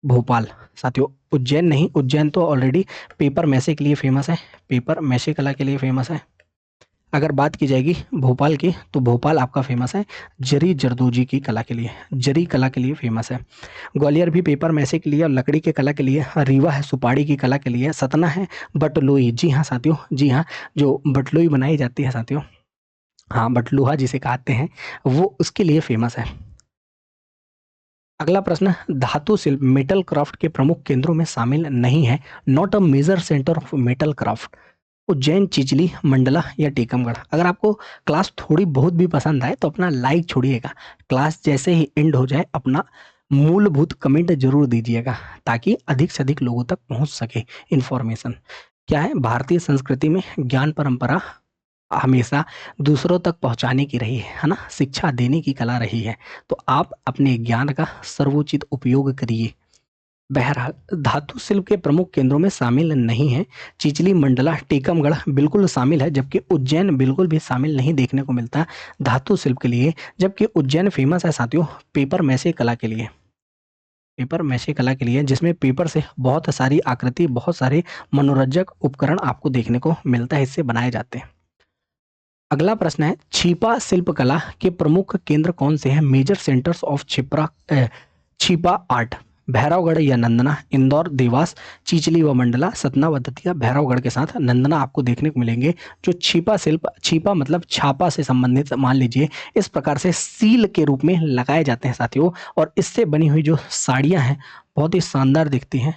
भोपाल साथियों, उज्जैन नहीं। उज्जैन तो ऑलरेडी पेपर मैसे के लिए फेमस है, पेपर मैसे कला के लिए फेमस है। अगर बात की जाएगी भोपाल की तो भोपाल आपका फेमस है जरी जरदोजी की कला के लिए, जरी कला के लिए फेमस है। ग्वालियर भी पेपर मैसे के लिए और लकड़ी के कला के लिए। रीवा है सुपाड़ी की कला के लिए। सतना है बटलोई, जी हाँ साथियों, जी हाँ, जो बटलोई बनाई जाती है साथियों, हाँ बटलुहा जिसे कहते हैं, वो उसके लिए फेमस है। अगला प्रश्न, धातु शिल्प मेटल क्राफ्ट के प्रमुख केंद्रों में शामिल नहीं है। Not a major centre of metal craft. Ujjain, Chichli, Mandla या टीकमगढ़। अगर आपको क्लास थोड़ी बहुत भी पसंद आए तो अपना लाइक छोड़िएगा। क्लास जैसे ही एंड हो जाए अपना मूलभूत कमेंट जरूर दीजिएगा ताकि अधिक से अधिक लोगों तक पहुंच सके इन्फॉर्मेशन। क्या है, भारतीय संस्कृति में ज्ञान परंपरा हमेशा दूसरों तक पहुंचाने की रही है ना, शिक्षा देने की कला रही है। तो आप अपने ज्ञान का सर्वोचित उपयोग करिए। बहरहाल धातु शिल्प के प्रमुख केंद्रों में शामिल नहीं है। चिचली, मंडला, टीकमगढ़ बिल्कुल शामिल है, जबकि उज्जैन बिल्कुल भी शामिल नहीं देखने को मिलता धातु शिल्प के लिए। जबकि उज्जैन फेमस है साथियों पेपर मैसे कला के लिए, पेपर मैसे कला के लिए, जिसमें पेपर से बहुत सारी आकृति, बहुत सारे मनोरंजक उपकरण आपको देखने को मिलता है, इससे बनाए जाते हैं। अगला प्रश्न है, छिपा शिल्प कला के प्रमुख केंद्र कौन से हैं? मेजर सेंटर्स ऑफ छिपा आर्ट। भैरवगढ़ या नंदना, इंदौर, देवास, चिचली व मंडला, सतना व दतिया। भैरवगढ़ के साथ नंदना आपको देखने को मिलेंगे। जो छिपा शिल्प, छिपा मतलब छापा से संबंधित, मान लीजिए इस प्रकार से सील के रूप में लगाए जाते हैं साथियों। और इससे बनी हुई जो साड़ियाँ हैं बहुत ही शानदार दिखती हैं।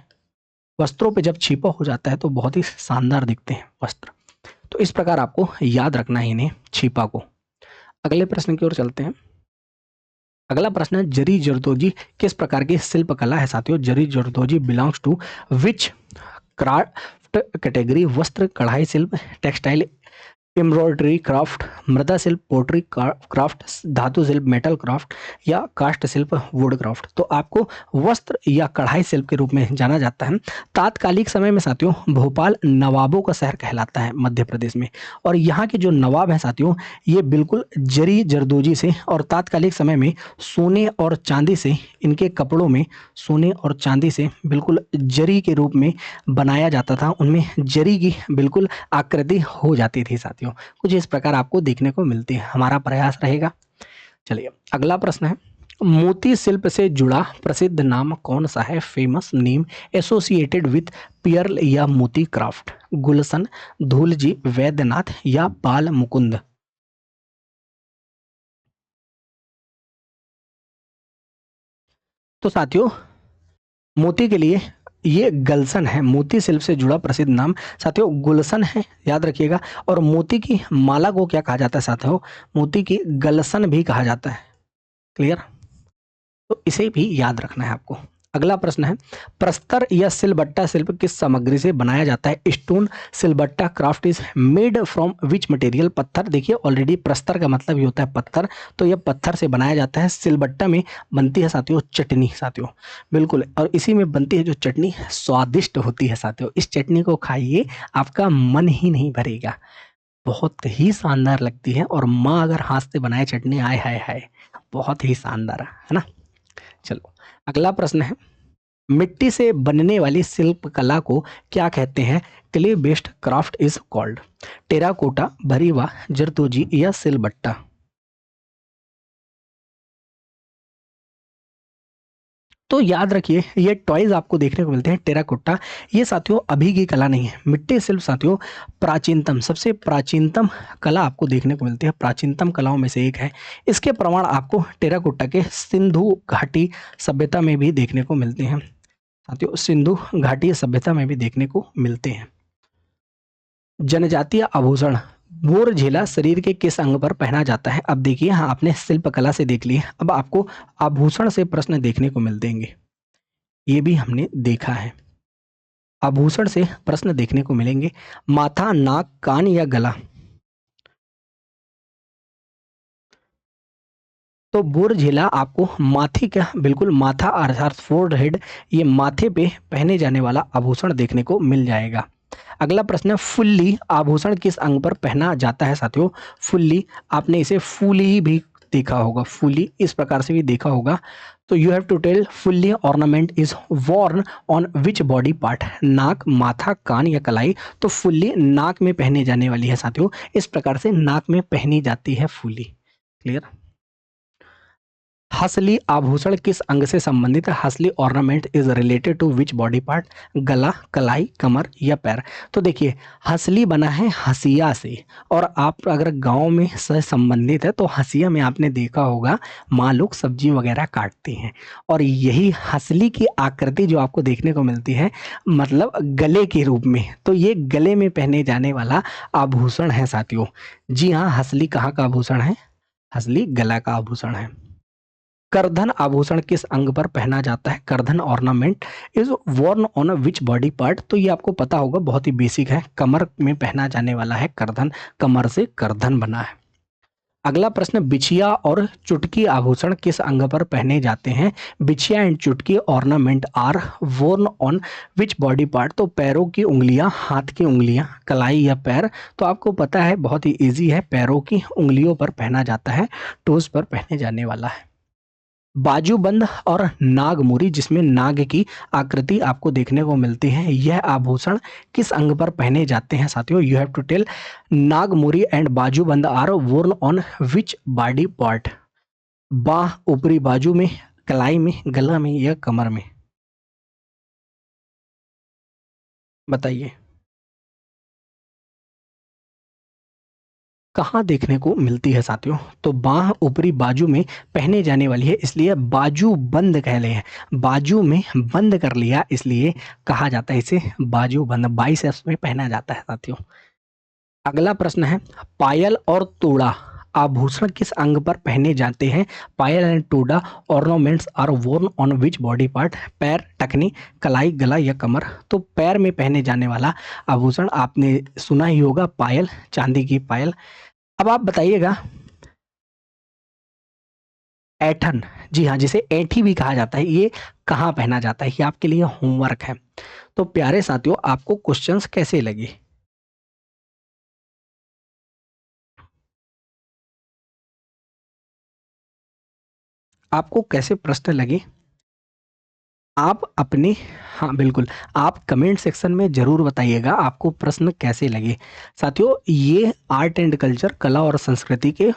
वस्त्रों पे जब छिपा हो जाता है तो बहुत ही शानदार दिखते हैं वस्त्र। तो इस प्रकार आपको याद रखना है इन्हें, छिपा को। अगले प्रश्न की ओर चलते हैं। अगला प्रश्न है, जरी जरदोजी किस प्रकार की शिल्प कला है साथियों? Zari Zardozi belongs to which craft category? Vastra, kadhai शिल्प, टेक्सटाइल, एम्ब्रॉयडरी क्राफ्ट, मृदा शिल्प, पोट्री क्राफ्ट, धातु शिल्प, मेटल क्राफ्ट या काष्ठ शिल्प, वुड क्राफ्ट। तो आपको वस्त्र या कढ़ाई शिल्प के रूप में जाना जाता है। तात्कालिक समय में साथियों भोपाल नवाबों का शहर कहलाता है मध्य प्रदेश में। और यहाँ के जो नवाब हैं साथियों ये बिल्कुल जरी जरदोजी से और तात्कालिक समय में सोने और चांदी से, इनके कपड़ों में सोने और चांदी से बिल्कुल जरी के रूप में बनाया जाता था। उनमें जरी की बिल्कुल आकृति हो जाती थी साथियों। कुछ इस प्रकार आपको देखने को मिलती है। हमारा प्रयास रहेगा। चलिए अगला प्रश्न है, मोती शिल्प से जुड़ा प्रसिद्ध नाम कौन सा है? Famous name associated with Pearl या मोती क्राफ्ट? गुलशन, धूलजी, वैद्यनाथ या बाल मुकुंद। तो साथियों मोती के लिए ये गलसन है। मोती शिल्प से जुड़ा प्रसिद्ध नाम साथियों गुलशन है, याद रखिएगा। और मोती की माला को क्या कहा जाता है साथियों? मोती की गलसन भी कहा जाता है। क्लियर? तो इसे भी याद रखना है आपको। अगला प्रश्न है, प्रस्तर या सिलबट्टा शिल्प किस सामग्री से बनाया जाता है? Stone, Silbatta craft is made from which material? पत्थर। देखिए ऑलरेडी प्रस्तर का मतलब ही होता है पत्थर, तो यह पत्थर से बनाया जाता है। सिलबट्टा में बनती है साथियों चटनी साथियों, बिल्कुल। और इसी में बनती है जो चटनी स्वादिष्ट होती है साथियों। इस चटनी को खाइए आपका मन ही नहीं भरेगा, बहुत ही शानदार लगती है। और माँ अगर हाथ से बनाए चटनी, आय हाय हाय, बहुत ही शानदार है ना। चलो अगला प्रश्न है, मिट्टी से बनने वाली शिल्प कला को क्या कहते हैं? Clay based craft is called. Terracotta, Bhariva, Zardozi या सिलबट्टा? तो याद रखिए ये टॉयज आपको देखने को मिलते हैं टेराकोटा। ये साथियों अभी की कला नहीं है। मिट्टी शिल्प साथियों प्राचीनतम, सबसे प्राचीनतम कला आपको देखने को मिलती है, प्राचीनतम कलाओं में से एक है। इसके प्रमाण आपको टेराकोटा के सिंधु घाटी सभ्यता में भी देखने को मिलते हैं साथियों, सिंधु घाटी सभ्यता में भी देखने को मिलते हैं। जनजातीय आभूषण, बोर झेला शरीर के किस अंग पर पहना जाता है? अब देखिए, हाँ आपने शिल्प कला से देख लिया, अब आपको आभूषण से प्रश्न देखने को मिल देंगे। ये भी हमने देखा है, आभूषण से प्रश्न देखने को मिलेंगे। माथा, नाक, कान या गला? तो बोरझेला आपको माथे का, बिल्कुल माथा अर्थात फोर्ड हेड, ये माथे पे पहने जाने वाला आभूषण देखने को मिल जाएगा। अगला प्रश्न है, फुल्ली आभूषण किस अंग पर पहना जाता है साथियों? फुल्ली, आपने इसे फूली भी देखा होगा, फुल्ली इस प्रकार से भी देखा होगा। तो you have to tell Phuli ornament is worn on which body part? नाक, माथा, कान या कलाई? तो फुल्ली नाक में पहने जाने वाली है साथियों, इस प्रकार से नाक में पहनी जाती है फुल्ली। क्लियर? हसली आभूषण किस अंग से संबंधित है? Hasli ornament is related to which body part? गला, कलाई, कमर या पैर? तो देखिए हसली बना है हसिया से, और आप अगर गांव में से संबंधित है तो हसिया में आपने देखा होगा माँ लोग सब्जी वगैरह काटती हैं, और यही हसली की आकृति जो आपको देखने को मिलती है मतलब गले के रूप में, तो ये गले में पहने जाने वाला आभूषण है साथियों। जी हाँ, हसली कहाँ का आभूषण है? हसली गला का आभूषण है। करधन आभूषण किस अंग पर पहना जाता है? Kardhan ornament is worn on which body part? तो ये आपको पता होगा, बहुत ही बेसिक है, कमर में पहना जाने वाला है करधन, कमर से करधन बना है। अगला प्रश्न, बिछिया और चुटकी आभूषण किस अंग पर पहने जाते हैं? Bichhiya and Chutki ornament are worn on which body part? तो पैरों की उंगलियां, हाथ की उंगलियां, कलाई या पैर? तो आपको पता है, बहुत ही इजी है, पैरों की उंगलियों पर पहना जाता है, टोज पर पहने जाने वाला है। बाजूबंद और नागमोरी, जिसमें नाग की आकृति आपको देखने को मिलती है, यह आभूषण किस अंग पर पहने जाते हैं साथियों? You have to tell Nagmori and Bajuband are worn on which body part? बाह, ऊपरी बाजू में, कलाई में, गला में या कमर में? बताइए कहाँ देखने को मिलती है साथियों? तो बाह ऊपरी बाजू में पहने जाने वाली है, इसलिए बाजू बंद कह ले हैं, बाजू में बंद कर लिया इसलिए कहा जाता है इसे बाजू बंद, बाइसेप्स में पहना जाता है साथियों। अगला प्रश्न है, पायल और तोड़ा आभूषण किस अंग पर पहने जाते हैं? Payal and toda ornaments are worn on which body part? पैर, टखनी, कलाई, गला या कमर? तो पैर में पहने जाने वाला आभूषण आपने सुना ही होगा, पायल, चांदी की पायल। अब आप बताइएगा, ऐठन, जी हाँ, जिसे ऐठी भी कहा जाता है, ये कहाँ पहना जाता है? ये आपके लिए होमवर्क है। तो प्यारे साथियों, आपको क्वेश्चंस कैसे लगे? आपको कैसे प्रश्न लगे? आप अपने, हाँ बिल्कुल, आप कमेंट सेक्शन में ज़रूर बताइएगा आपको प्रश्न कैसे लगे। साथियों ये आर्ट एंड कल्चर, कला और संस्कृति के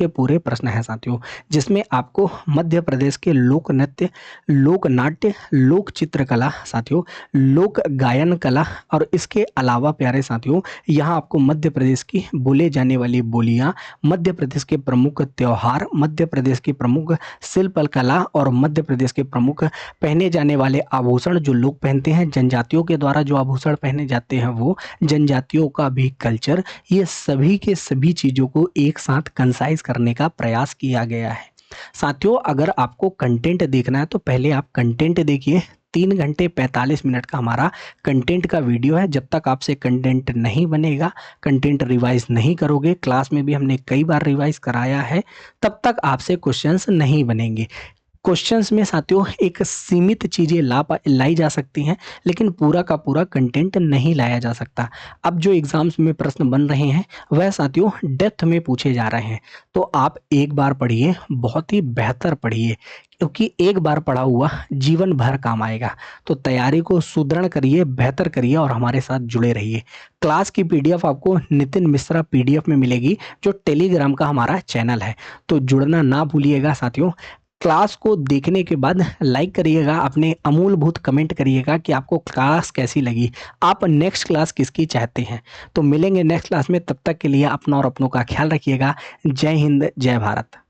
पूरे प्रश्न हैं साथियों, जिसमें आपको मध्य प्रदेश के लोक नृत्य, लोक नाट्य, लोक चित्रकला साथियों, लोक गायन कला, और इसके अलावा प्यारे साथियों यहाँ आपको मध्य प्रदेश की बोले जाने वाली बोलियाँ, मध्य प्रदेश के प्रमुख त्यौहार, मध्य प्रदेश की प्रमुख शिल्प कला और मध्य प्रदेश के प्रमुख पहने जाने वाले आभूषण जो लोग पहनते हैं, जनजातियों के द्वारा जो आभूषण पहने जाते हैं वो, जनजातियों का भी कल्चर, ये सभी के सभी चीज़ों को एक साथ कंसाइज करने का प्रयास किया गया है। साथियों अगर आपको कंटेंट देखना है तो पहले आप कंटेंट देखिए, 3 घंटे 45 मिनट का हमारा कंटेंट का वीडियो है। जब तक आपसे कंटेंट नहीं बनेगा, कंटेंट रिवाइज नहीं करोगे, क्लास में भी हमने कई बार रिवाइज कराया है, तब तक आपसे क्वेश्चंस नहीं बनेंगे। क्वेश्चंस में साथियों एक सीमित चीज़ें लाई जा सकती हैं, लेकिन पूरा का पूरा कंटेंट नहीं लाया जा सकता। अब जो एग्ज़ाम्स में प्रश्न बन रहे हैं, वह साथियों डेप्थ में पूछे जा रहे हैं। तो आप एक बार पढ़िए, बहुत ही बेहतर पढ़िए, क्योंकि एक बार पढ़ा हुआ जीवन भर काम आएगा। तो तैयारी को सुदृढ़ करिए, बेहतर करिए और हमारे साथ जुड़े रहिए। क्लास की पीडीएफ आपको नितिन मिश्रा पीडीएफ में मिलेगी, जो टेलीग्राम का हमारा चैनल है। तो जुड़ना ना भूलिएगा साथियों। क्लास को देखने के बाद लाइक करिएगा, अपने अमूलभूत कमेंट करिएगा कि आपको क्लास कैसी लगी, आप नेक्स्ट क्लास किसकी चाहते हैं। तो मिलेंगे नेक्स्ट क्लास में, तब तक के लिए अपना और अपनों का ख्याल रखिएगा। जय हिंद, जय भारत।